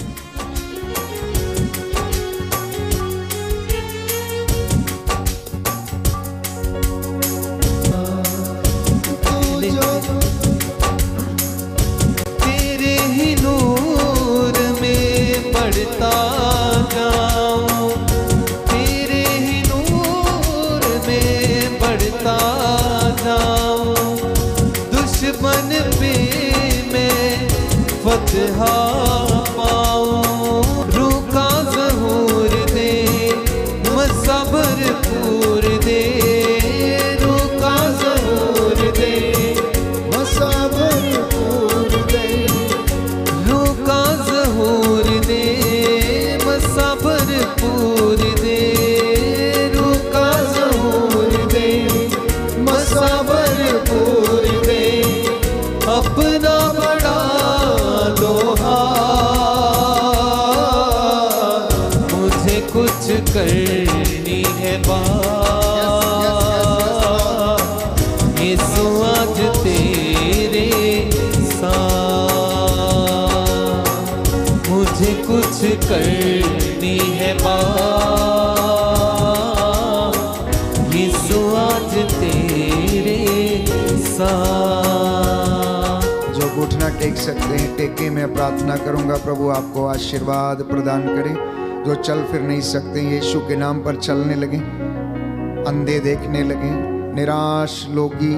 तेरे ही नूर में बढ़ता जाऊं, तेरे ही नूर में बढ़ता जाऊं। दुश्मन पे मैं फतह पाऊं। रूह का ज़हूर दे, मसबर पूर दे। रूह का ज़हूर दे, मसबर पूर दे। रूह का ज़हूर दे, मसबर पूर दे। रूह का ज़हूर दे, मसबर पूर दे। अपना बड़ा लोहा, मुझे कुछ करनी है बात, यीशु आज तेरे साथ। मुझे कुछ करनी है बात, यीशु आज तेरे साथ। जो घुटना टेक सकते हैं टेके। मैं प्रार्थना करूंगा प्रभु आपको आशीर्वाद प्रदान करे। जो चल फिर नहीं सकते यीशु के नाम पर चलने लगे, अंधे देखने लगे, निराश लोगी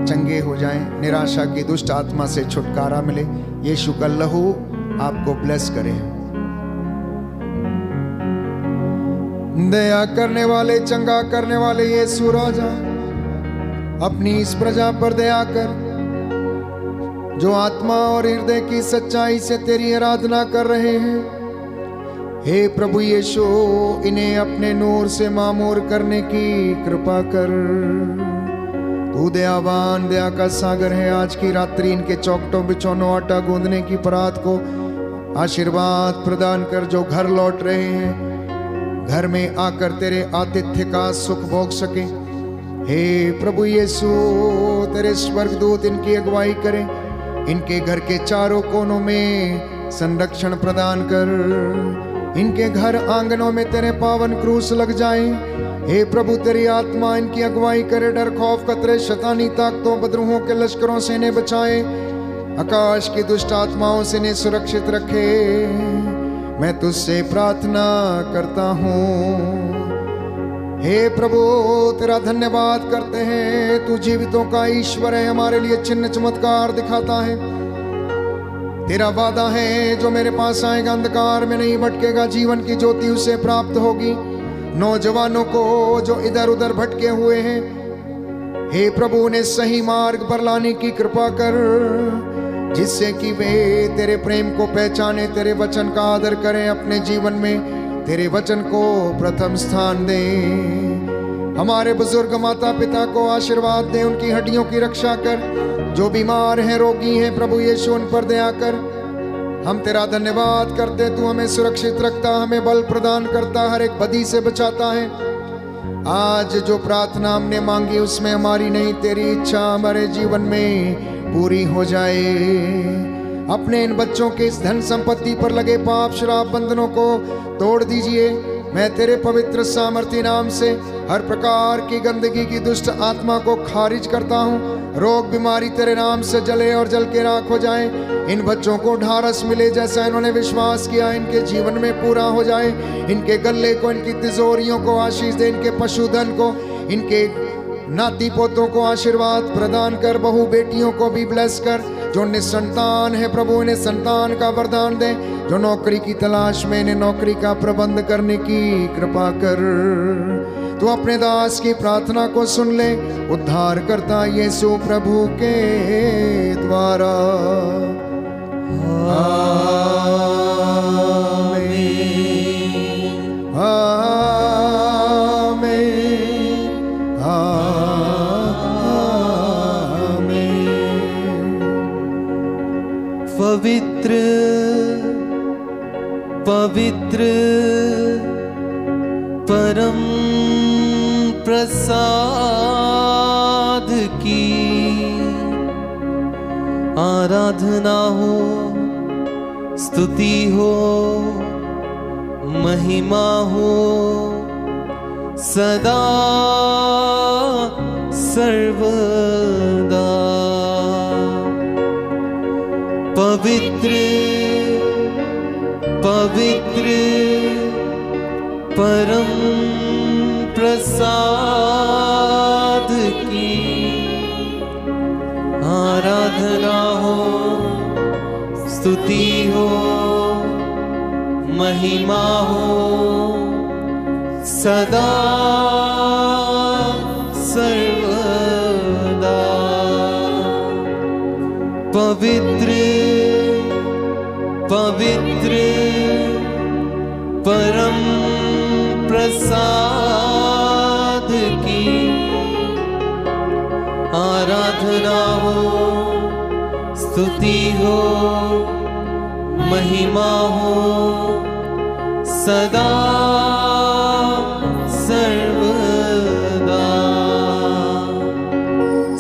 चंगे हो जाएं, निराशा की दुष्ट आत्मा से छुटकारा मिले। यीशु का लहू आपको ब्लेस करे। दया करने वाले, चंगा करने वाले यीशु राजा, अपनी इस प्रजा पर दया कर, जो आत्मा और हृदय की सच्चाई से तेरी आराधना कर रहे हैं। हे प्रभु यीशु, इन्हें अपने नूर से मामूर करने की कृपा कर। तू दयावान, दया का सागर है। आज की रात्रि इनके चौखटों बिछौनों आटा गूंदने की परात को आशीर्वाद प्रदान कर। जो घर लौट रहे हैं, घर में आकर तेरे आतिथ्य का सुख भोग सके। हे प्रभु यीशु, तेरे स्वर्गदूत इनकी अगुवाई करें। इनके घर के चारों कोनों में संरक्षण प्रदान कर। इनके घर आंगनों में तेरे पावन क्रूस लग जाएं। हे प्रभु, तेरी आत्मा इनकी अगुवाई करे। डर, खौफ, खतरे, शैतानी ताकतों, बदरूहों के लश्करों से इन्हें बचाए। आकाश की दुष्ट आत्माओं से इन्हें सुरक्षित रखे। मैं तुझसे प्रार्थना करता हूँ हे प्रभु तेरा धन्यवाद करते हैं, तू जीवितों का ईश्वर है, हमारे लिए चिन्ह चमत्कार दिखाता है। तेरा वादा है जो मेरे पास आएगा अंधकार में नहीं भटकेगा, जीवन की ज्योति उसे प्राप्त होगी। नौजवानों को जो इधर उधर भटके हुए हैं, हे प्रभु उन्हें सही मार्ग पर लाने की कृपा कर, जिससे कि वे तेरे प्रेम को पहचाने, तेरे वचन का आदर करें, अपने जीवन में तेरे वचन को प्रथम स्थान दें। हमारे बुजुर्ग माता पिता को आशीर्वाद दे, उनकी हड्डियों की रक्षा कर। जो बीमार हैं, रोगी हैं, प्रभु यीशु उन पर दया कर। हम तेरा धन्यवाद करते, तू हमें सुरक्षित रखता, हमें बल प्रदान करता, हर एक बदी से बचाता है। आज जो प्रार्थना हमने मांगी उसमें हमारी नहीं, तेरी इच्छा हमारे जीवन में पूरी हो जाए। अपने इन बच्चों के इस धन संपत्ति पर लगे पाप शराब बंधनों को तोड़ दीजिए। मैं तेरे पवित्र सामर्थी नाम से हर प्रकार की गंदगी की दुष्ट आत्मा को खारिज करता हूँ। रोग बीमारी तेरे नाम से जले और जल के राख हो जाए। इन बच्चों को ढारस मिले, जैसा इन्होंने विश्वास किया इनके जीवन में पूरा हो जाए। इनके गले को, इनकी तिजोरियों को आशीष दे, इनके पशुधन को, इनके नाती पोतों को आशीर्वाद प्रदान कर। बहू बेटियों को भी ब्लेस कर। जो निसंतान है प्रभु इन्हें संतान का वरदान दे। जो नौकरी की तलाश में, इन्हें नौकरी का प्रबंध करने की कृपा कर। तू अपने दास की प्रार्थना को सुन ले, उद्धार करता यीशु प्रभु के द्वारा। आमीन, आमीन, आमीन। पवित्र पवित्र परम प्रसाद की आराधना हो, स्तुति हो, महिमा हो सदा सर्वदा। पवित्र पवित्र परम प्रसाद की आराधना हो, स्तुति हो, महिमा हो सदा सर्वदा। पवित्र पवित्र परम प्रसाद की आराधना हो, स्तुति हो, महिमा हो सदा सर्वदा।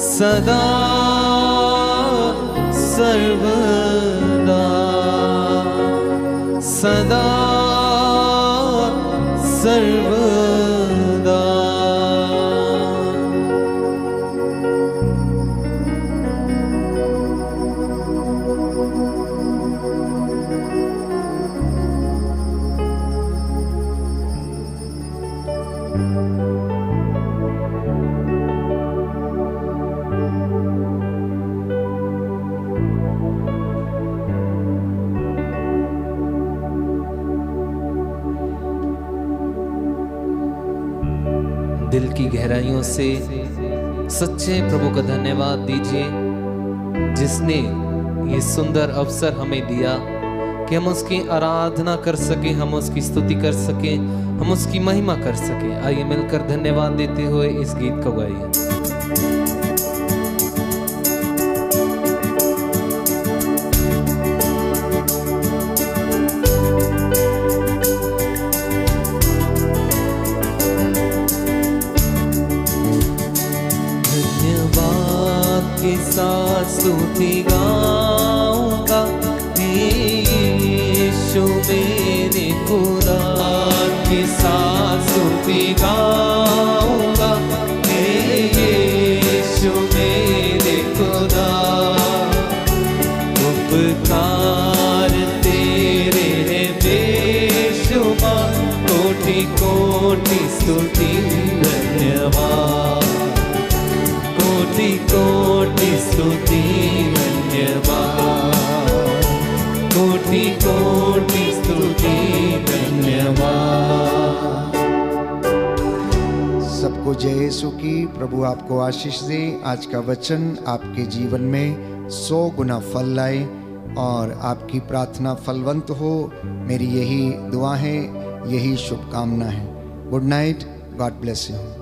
सदा सर्वदा, सदा सर्वदा। दिल की गहराइयों से सच्चे प्रभु का धन्यवाद दीजिए, जिसने ये सुंदर अवसर हमें दिया कि हम उसकी आराधना कर सके, हम उसकी स्तुति कर सके, हम उसकी महिमा कर सके। आइए मिलकर धन्यवाद देते हुए इस गीत को गाइए। स्तुति गाऊंगा यीशु मेरे खुदा की स्तुति गाऊंगा यीशु मेरे खुदा। उपकार तेरे हैं बेशुमार, कोटि कोटि स्तुति कोटि स्तुति धन्यवाद, कोटि कोटि स्तुति धन्यवाद। सबको जय यीशु की। प्रभु आपको आशीष दे। आज का वचन आपके जीवन में 100 गुना फल लाए और आपकी प्रार्थना फलवंत हो। मेरी यही दुआ है, यही शुभकामना है। Good night, God bless you.